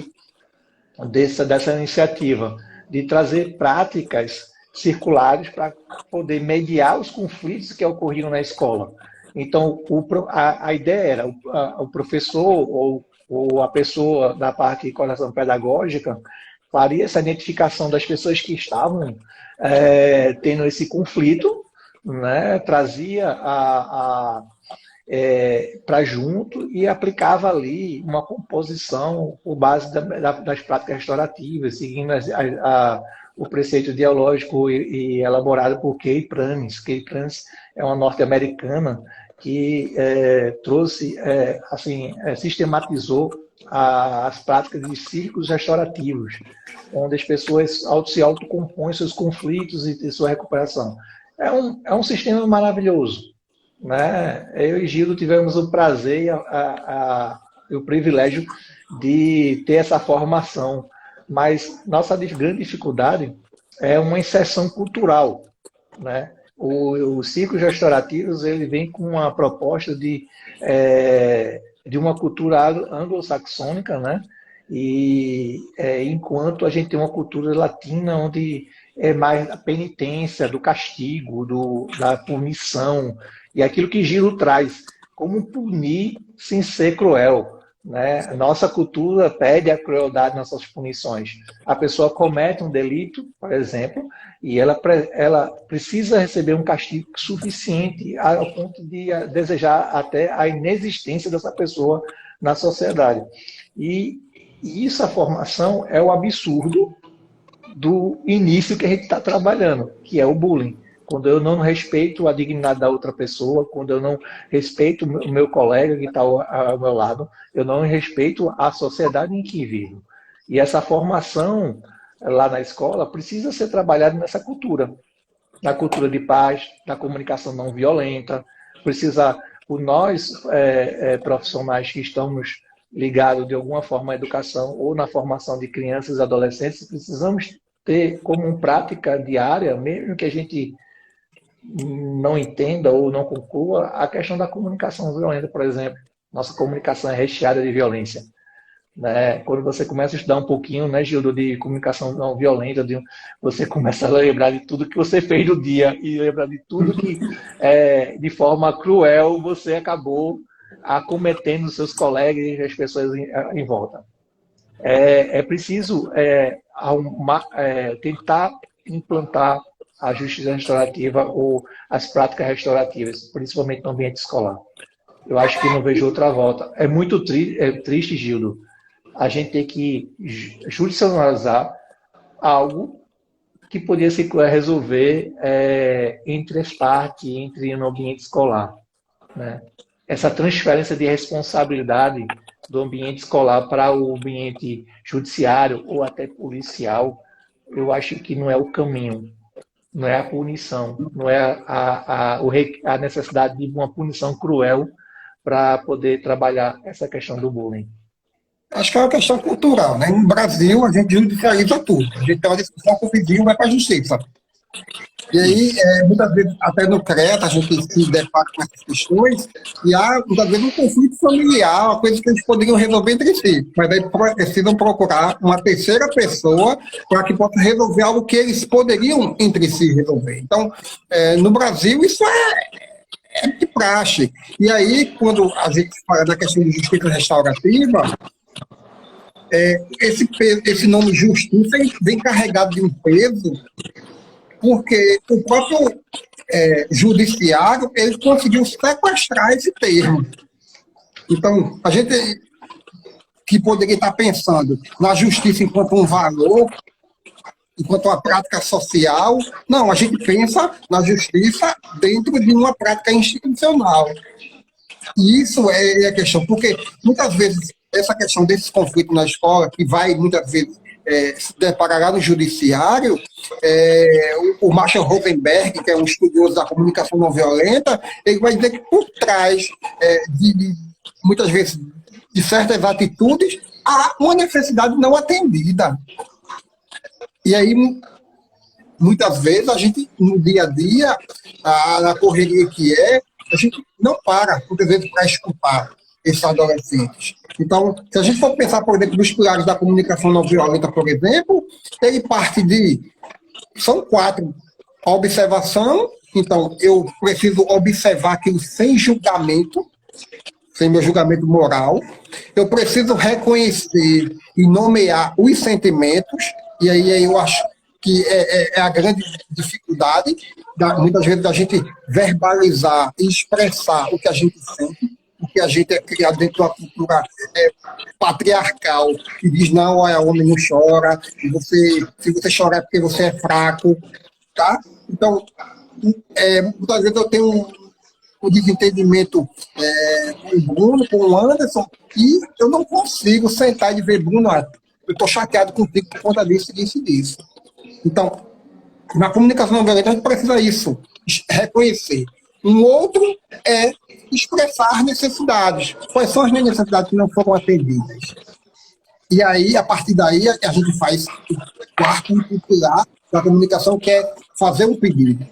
iniciativa, de trazer práticas circulares para poder mediar os conflitos que ocorriam na escola. Então, a ideia era o professor ou a pessoa da parte de coordenação pedagógica faria essa identificação das pessoas que estavam tendo esse conflito, né, trazia para junto e aplicava ali uma composição por base das práticas restaurativas, seguindo o preceito ideológico e elaborado por Kay Pranes. Kay Pranes é uma norte-americana que sistematizou as práticas de círculos restaurativos, onde as pessoas se autocompõem seus conflitos e sua recuperação. É um sistema maravilhoso. Né? Eu e Gildo tivemos o prazer e o privilégio de ter essa formação, mas nossa grande dificuldade é uma inserção cultural. Né? Os ciclos restaurativos, ele vem com uma proposta de uma cultura anglo-saxônica, né? E enquanto a gente tem uma cultura latina onde é mais a penitência, do castigo, da punição, e aquilo que Gilo traz, como punir sem ser cruel. Né? Nossa cultura pede a crueldade nas suas punições. A pessoa comete um delito, por exemplo, e ela precisa receber um castigo suficiente ao ponto de desejar até a inexistência dessa pessoa na sociedade. E isso, a formação, é o absurdo do início que a gente está trabalhando, que é o bullying. Quando eu não respeito a dignidade da outra pessoa, quando eu não respeito o meu colega que está ao meu lado, eu não respeito a sociedade em que vivo. E essa formação lá na escola precisa ser trabalhada nessa cultura, na cultura de paz, na comunicação não violenta. Nós, profissionais que estamos ligados de alguma forma à educação ou na formação de crianças e adolescentes, precisamos ter como prática diária, mesmo que a gente não entenda ou não conclua, a questão da comunicação violenta, por exemplo. Nossa comunicação é recheada de violência. Né? Quando você começa a estudar um pouquinho, né, Gildo, de comunicação não violenta, você começa a lembrar de tudo que você fez no dia e lembrar de tudo que, de forma cruel, você acabou acometendo seus colegas e as pessoas em volta. É preciso tentar implantar a justiça restaurativa ou as práticas restaurativas, principalmente no ambiente escolar. Eu acho que não vejo outra volta. É muito triste, Gildo, a gente ter que judicializar algo que poderia se resolver entre as partes, no ambiente escolar. Né? Essa transferência de responsabilidade do ambiente escolar para o ambiente judiciário ou até policial, eu acho que não é o caminho. Não é a punição, não é a necessidade de uma punição cruel para poder trabalhar essa questão do bullying. Acho que é uma questão cultural, né? No Brasil, a gente judicializa tudo. A gente tem uma discussão com o vizinho, vai para a justiça. E aí, muitas vezes, até no CRETA, a gente se depara com essas questões, e há, muitas vezes, um conflito familiar, uma coisa que eles poderiam resolver entre si, mas aí precisam procurar uma terceira pessoa para que possa resolver algo que eles poderiam entre si resolver. Então, no Brasil, isso é de praxe. E aí, quando a gente fala da questão de justiça restaurativa, esse nome justiça vem carregado de um peso, porque o próprio judiciário ele conseguiu sequestrar esse termo. Então, a gente que poderia estar pensando na justiça enquanto um valor, enquanto uma prática social, não, a gente pensa na justiça dentro de uma prática institucional. E isso é a questão, porque muitas vezes essa questão desses conflitos na escola, que vai muitas vezes se deparará no judiciário, o Marshall Rosenberg, que é um estudioso da comunicação não violenta, ele vai dizer que por trás de muitas vezes de certas atitudes há uma necessidade não atendida. E aí, muitas vezes, a gente, no dia a dia, na correria que a gente não para, muitas vezes, para escutar esses adolescentes. Então, se a gente for pensar, por exemplo, nos pilares da comunicação não violenta, por exemplo, ele parte são 4. A observação, então, eu preciso observar aquilo sem julgamento, sem meu julgamento moral. Eu preciso reconhecer e nomear os sentimentos, e aí eu acho que é a grande dificuldade, muitas vezes, da gente verbalizar e expressar o que a gente sente, porque a gente é criado dentro de uma cultura patriarcal, que diz, não, homem não chora, se você chorar é porque você é fraco, tá? Então, muitas vezes eu tenho um desentendimento com o Bruno, com o Anderson, e eu não consigo sentar e dizer, Bruno, eu estou chateado contigo por conta disso, disso e disso. Então, na comunicação não violenta, a gente precisa isso, reconhecer. Um outro é expressar necessidades. Quais são as necessidades que não foram atendidas? E aí, a partir daí, a gente faz o quarto pilar da comunicação, que é fazer um pedido.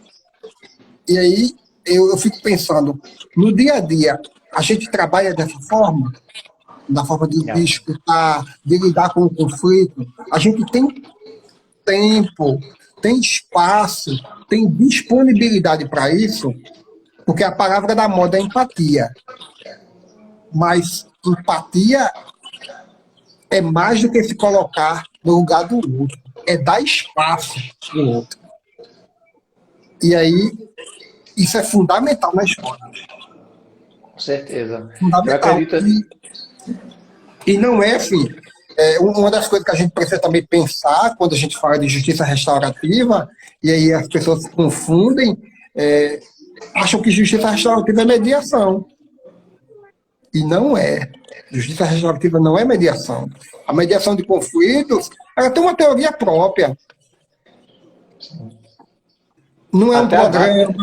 E aí, eu fico pensando, no dia a dia, a gente trabalha dessa forma, na forma de escutar, de lidar com o conflito. A gente tem tempo, tem espaço, tem disponibilidade para isso, porque a palavra da moda é empatia. Mas empatia é mais do que se colocar no lugar do outro, é dar espaço para o outro. E aí, isso é fundamental na escola. Com certeza. Fundamental. E não é assim. Uma das coisas que a gente precisa também pensar quando a gente fala de justiça restaurativa, e aí as pessoas se confundem, acham que justiça restaurativa é mediação. E não é. Justiça restaurativa não é mediação. A mediação de conflitos, ela tem uma teoria própria. Não é um programa.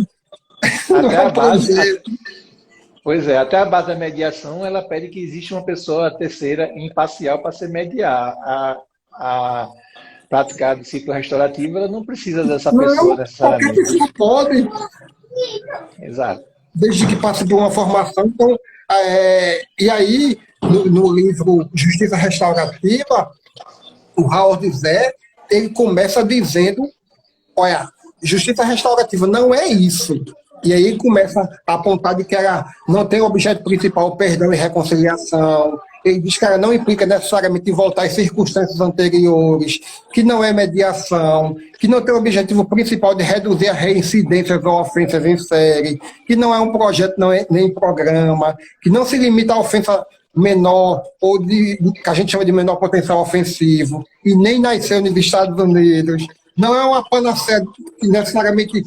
Não é um projeto. Pois é, até a base da mediação, ela pede que exista uma pessoa terceira imparcial para se mediar. A prática de ciclo restaurativo, ela não precisa dessa pessoa necessariamente. Qualquer pessoa pode. Exato. Desde que passe por uma formação. Então, e aí, no livro Justiça Restaurativa, o Howard Zé, ele começa dizendo, olha, justiça restaurativa não é isso. E aí ele começa a apontar de que ela não tem o objeto principal o perdão e reconciliação. Ele diz que ela não implica necessariamente em voltar às circunstâncias anteriores, que não é mediação, que não tem o objetivo principal de reduzir as reincidências ou ofensas em série, que não é um projeto nem programa, que não se limita à ofensa menor, ou que a gente chama de menor potencial ofensivo, e nem nasceu nos Estados Unidos. Não é uma panaceia que necessariamente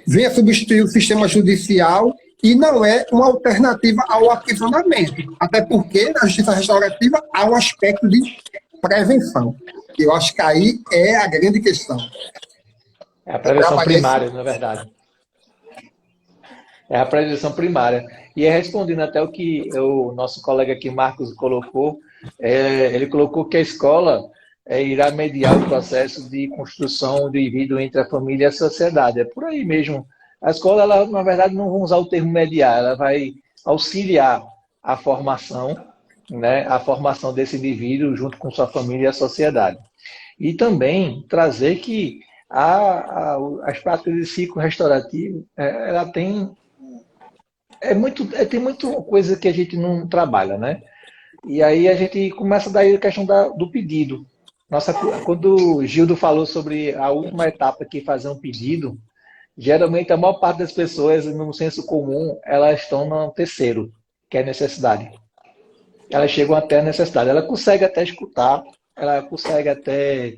venha substituir o sistema judicial e não é uma alternativa ao aprisionamento. Até porque na justiça restaurativa há um aspecto de prevenção. Eu acho que aí é a grande questão. É a prevenção primária, na verdade. É a prevenção primária. E respondendo até o que o nosso colega aqui, Marcos, colocou, ele colocou que a escola irá mediar o processo de construção do indivíduo entre a família e a sociedade. É por aí mesmo. A escola, ela, na verdade, não vamos usar o termo mediar, ela vai auxiliar a formação, né, a formação desse indivíduo junto com sua família e a sociedade. E também trazer que as práticas de ciclo restaurativo, ela tem tem muita coisa que a gente não trabalha, né? E aí a gente começa daí a questão do pedido. Quando o Gildo falou sobre a última etapa que é fazer um pedido, geralmente a maior parte das pessoas, no senso comum, elas estão no terceiro, que é necessidade. Elas chegam até a necessidade. Ela consegue até escutar, ela consegue até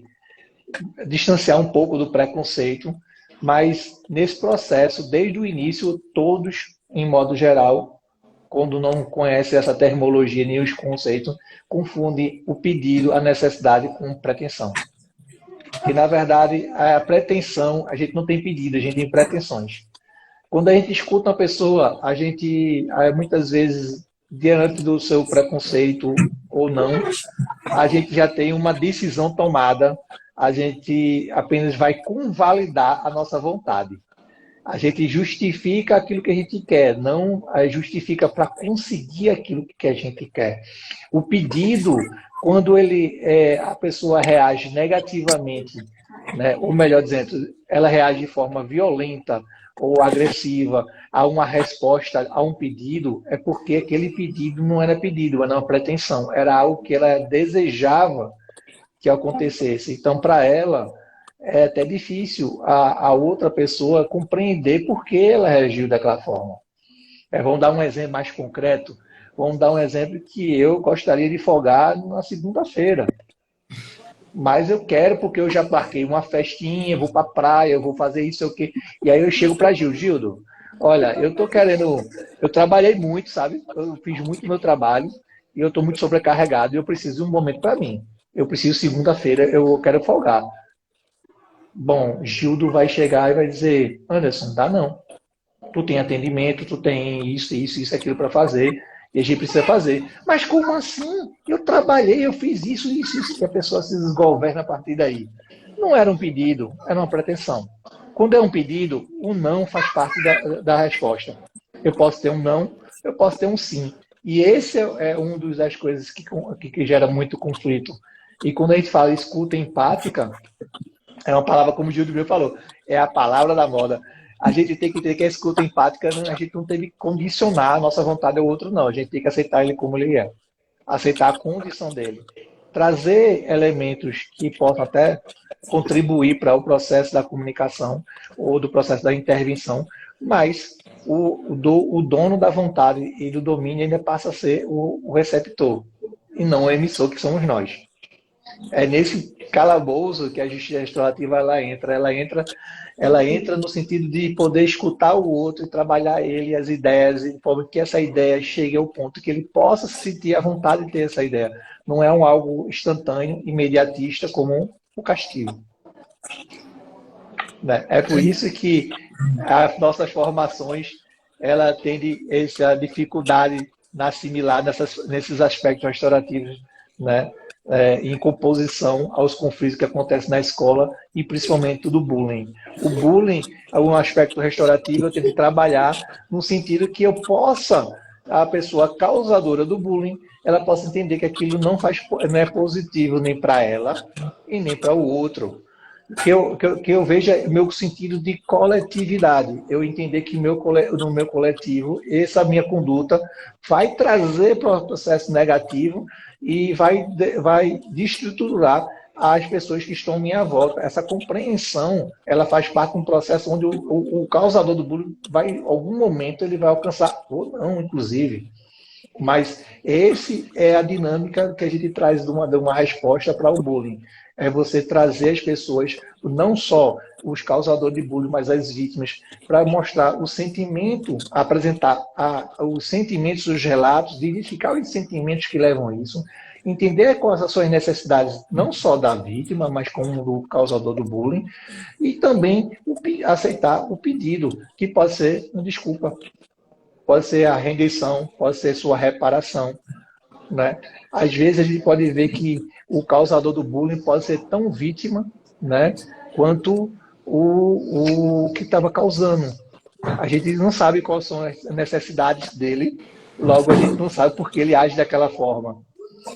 distanciar um pouco do preconceito, mas nesse processo, desde o início, todos, em modo geral, quando não conhecem essa terminologia nem os conceitos, confundem o pedido, a necessidade com pretensão. E, na verdade, a pretensão, a gente não tem pedido, a gente tem pretensões. Quando a gente escuta uma pessoa, a gente, muitas vezes, diante do seu preconceito ou não, a gente já tem uma decisão tomada, a gente apenas vai convalidar a nossa vontade. A gente justifica aquilo que a gente quer, não justifica para conseguir aquilo que a gente quer. O pedido, quando a pessoa reage negativamente, né, ou melhor dizendo, ela reage de forma violenta ou agressiva a uma resposta a um pedido, é porque aquele pedido não era pedido, era uma pretensão, era algo que ela desejava que acontecesse. Então, para ela, é até difícil a outra pessoa compreender por que ela reagiu daquela forma. Vamos dar um exemplo mais concreto. Vamos dar um exemplo que eu gostaria de folgar na segunda-feira. Mas eu quero porque eu já marquei uma festinha, vou para a praia, eu vou fazer isso, o quê. E aí eu chego para Gildo, olha, eu tô querendo... Eu trabalhei muito, sabe? Eu fiz muito do meu trabalho e eu estou muito sobrecarregado e eu preciso de um momento para mim. Eu preciso, segunda-feira, eu quero folgar. Bom, Gildo vai chegar e vai dizer, Anderson, dá não. Tu tem atendimento, tu tem isso, aquilo para fazer, e a gente precisa fazer. Mas como assim? Eu trabalhei, eu fiz isso, e a pessoa se desgoverna a partir daí. Não era um pedido, era uma pretensão. Quando é um pedido, o não faz parte da resposta. Eu posso ter um não, eu posso ter um sim. E esse é uma das coisas que gera muito conflito. E quando a gente fala escuta empática, é uma palavra, como o Gildo falou, é a palavra da moda. A gente tem que ter que a escuta empática, a gente não tem que condicionar a nossa vontade ao outro, não. A gente tem que aceitar ele como ele é. Aceitar a condição dele. Trazer elementos que possam até contribuir para o processo da comunicação ou do processo da intervenção, mas o dono da vontade e do domínio ainda passa a ser o receptor, e não o emissor, que somos nós. É nesse calabouço que a justiça restaurativa ela entra no sentido de poder escutar o outro e trabalhar ele, as ideias, de forma que essa ideia chegue ao ponto que ele possa sentir a vontade de ter essa ideia. Não é algo instantâneo, imediatista, como o castigo. É por isso que as nossas formações ela tende essa dificuldade na assimilar nesses aspectos restaurativos, né? Em composição aos conflitos que acontecem na escola e principalmente do bullying. O bullying é um aspecto restaurativo, eu tenho que trabalhar no sentido que eu possa, a pessoa causadora do bullying, ela possa entender que aquilo não é positivo nem para ela e nem para o outro. Que eu veja meu sentido de coletividade. Eu entender que no meu coletivo, essa minha conduta vai trazer para o processo negativo e vai destruturar as pessoas que estão à minha volta. Essa compreensão, ela faz parte de um processo onde o causador do bullying em algum momento, ele vai alcançar, ou não, inclusive. Mas esse é a dinâmica que a gente traz de uma resposta para o bullying. É você trazer as pessoas, não só os causadores de bullying, mas as vítimas, para mostrar o sentimento, apresentar os sentimentos, os relatos, identificar os sentimentos que levam a isso, entender quais são as suas necessidades, não só da vítima, mas como do causador do bullying, e também aceitar o pedido, que pode ser uma desculpa, pode ser a rendição, pode ser sua reparação, né? Às vezes a gente pode ver que o causador do bullying pode ser tão vítima, né, quanto o que estava causando. A gente não sabe quais são as necessidades dele, logo a gente não sabe por que ele age daquela forma.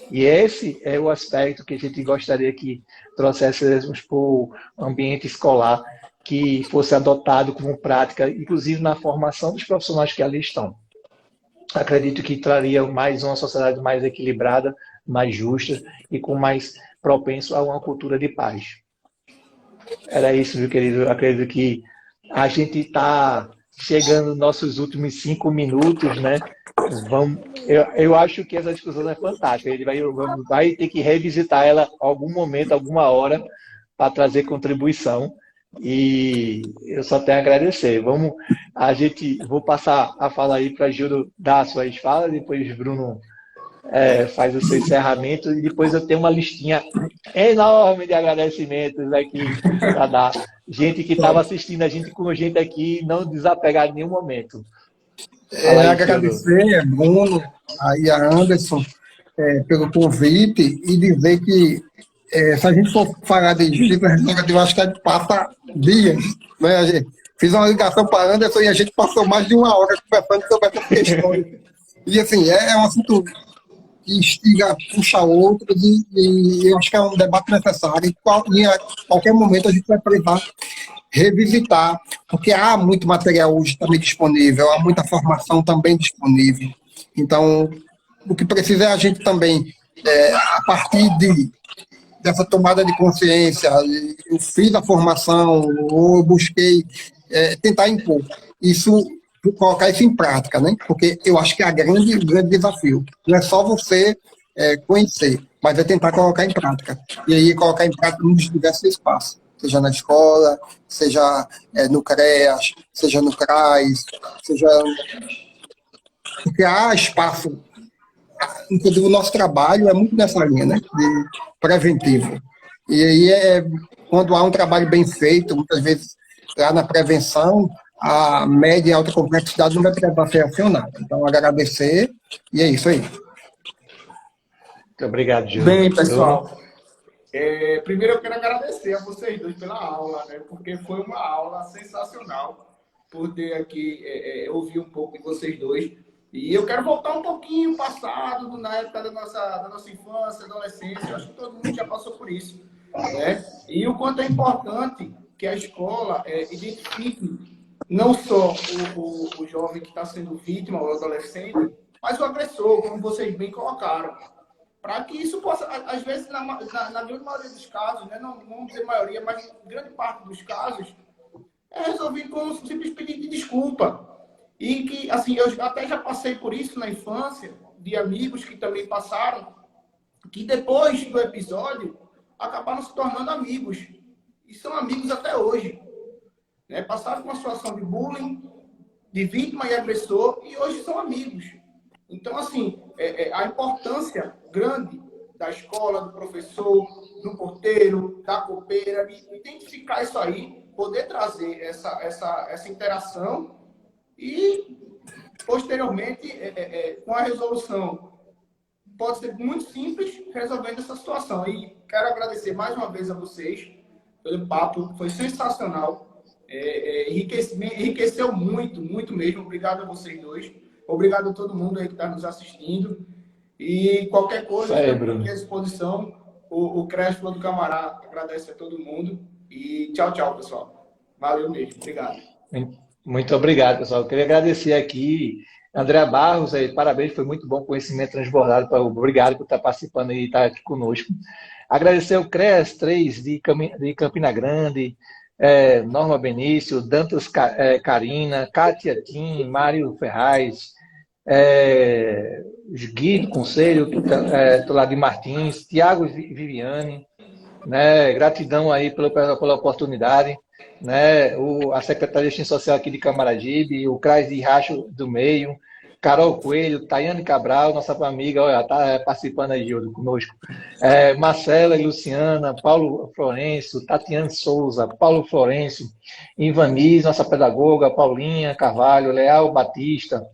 E esse é o aspecto que a gente gostaria que trouxéssemos para o ambiente escolar, que fosse adotado como prática, inclusive na formação dos profissionais que ali estão. Acredito que traria mais uma sociedade mais equilibrada, mais justa e com mais propenso a uma cultura de paz. Era isso, meu querido. Eu acredito que a gente está chegando nos nossos últimos 5 minutos, né? Eu acho que essa discussão é fantástica. A gente vai ter que revisitar ela em algum momento, alguma hora, para trazer contribuição. E eu só tenho a agradecer. Vou passar a fala aí para Gildo dar as suas falas, depois Bruno faz o seu encerramento e depois eu tenho uma listinha enorme de agradecimentos aqui para dar. Gente que estava assistindo a gente com gente aqui, não desapegar em nenhum momento. Agradecer, Bruno, aí a Anderson, pelo convite e dizer que se a gente for falar de justiça restaurativa, eu acho que a gente passa dias. Né? A gente fiz uma ligação para a Anderson e a gente passou mais de 1 hora conversando sobre essas questões. E assim, é um assunto que instiga, puxa outros, e eu acho que é um debate necessário. E a qualquer momento a gente vai precisar revisitar, porque há muito material hoje também disponível, há muita formação também disponível. Então, o que precisa é a gente também, a partir dessa tomada de consciência, eu fiz a formação, ou eu busquei tentar impor isso, colocar isso em prática, né? Porque eu acho que é o grande desafio. Não é só você conhecer, mas é tentar colocar em prática. E aí colocar em prática nos diversos espaços, seja na escola, seja no CREAS, seja no CRAS, seja... Porque há espaço. Inclusive, o nosso trabalho é muito nessa linha, né? De preventivo. E aí, quando há um trabalho bem feito, muitas vezes, lá na prevenção, a média e alta complexidade não vai precisar ser acionada. Então, agradecer, e é isso aí. Muito obrigado, Gil. Bem, pessoal, primeiro eu quero agradecer a vocês dois pela aula, né? Porque foi uma aula sensacional poder aqui ouvir um pouco de vocês dois. E eu quero voltar um pouquinho passado, na época da nossa infância, adolescência. Eu acho que todo mundo já passou por isso, né? E o quanto é importante que a escola identifique não só o jovem que está sendo vítima, o adolescente, mas o agressor, como vocês bem colocaram. Para que isso possa, às vezes, na grande maioria dos casos, né? Não vamos dizer maioria, mas grande parte dos casos, é resolvido com um simples pedido de desculpa. E que, assim, eu até já passei por isso na infância, de amigos que também passaram, que depois do episódio acabaram se tornando amigos. E são amigos até hoje. Né? Passaram por uma situação de bullying, de vítima e agressor, e hoje são amigos. Então, assim, a importância grande da escola, do professor, do porteiro, da copeira, de identificar isso aí, poder trazer essa interação e, posteriormente, com a resolução, pode ser muito simples, resolvendo essa situação. E quero agradecer mais uma vez a vocês pelo papo, foi sensacional, enriqueceu muito, muito mesmo. Obrigado a vocês dois, obrigado a todo mundo aí que está nos assistindo. E qualquer coisa, aqui à disposição, o Crespo do Camará agradece a todo mundo. E tchau, tchau, pessoal. Valeu mesmo, obrigado. Muito obrigado, pessoal. Eu queria agradecer aqui, André Barros, parabéns, foi muito bom, conhecimento transbordado. Obrigado por estar participando e estar aqui conosco. Agradecer ao CREAS 3 de Campina Grande, Norma Benício, Dantas Carina, Kátia Tim, Mário Ferraz, Gui do Conselho, lá de Martins, Tiago Viviane, né? Gratidão aí pela oportunidade. Né, a Secretaria de Assistência Social aqui de Camaragibe, o CRAS de Riacho do Meio, Carol Coelho, Tayane Cabral, nossa amiga, olha, está participando aí, Gildo, conosco. Marcela e Luciana, Paulo Florencio, Tatiane Souza, Paulo Florencio, Ivanis, nossa pedagoga, Paulinha Carvalho, Leal Batista,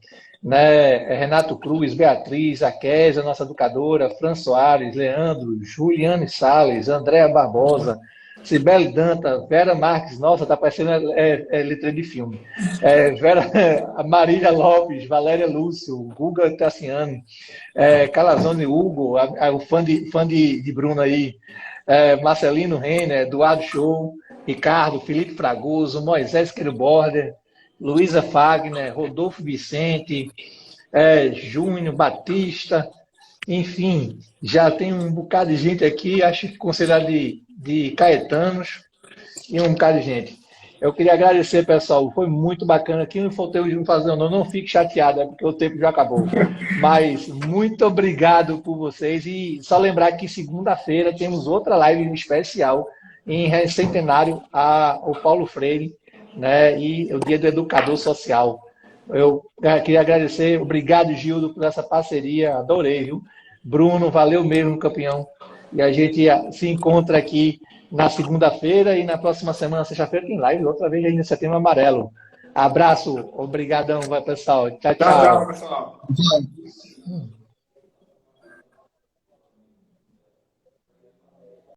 né? Renato Cruz, Beatriz, a Kézia, nossa educadora, Fran Soares, Leandro, Juliane Salles, Andréa Barbosa, Cibele Danta, Vera Marques, nossa, tá parecendo letra de filme. Marília Lopes, Valéria Lúcio, Guga Tassiano, Calazone Hugo, o fã de Bruno aí, Marcelino Renner, Eduardo Show, Ricardo, Felipe Fragoso, Moisés Queiro-Border, Luísa Fagner, Rodolfo Vicente, Júnior Batista, enfim, já tem um bocado de gente aqui, acho que considerado de caetanos, e um bocado de gente. Eu queria agradecer, pessoal, foi muito bacana. Aqui no Faltei de fazer não fique chateado, porque o tempo já acabou. Mas muito obrigado por vocês, e só lembrar que segunda-feira temos outra live especial em centenário ao Paulo Freire, né, e o Dia do Educador Social. Eu queria agradecer, obrigado, Gildo, por essa parceria, adorei, viu? Bruno, valeu mesmo, campeão. E a gente se encontra aqui na segunda-feira, e na próxima semana, sexta-feira, tem live, outra vez ainda em Setembro Amarelo. Abraço, obrigadão, pessoal. Tchau, tchau. Tchau, pessoal.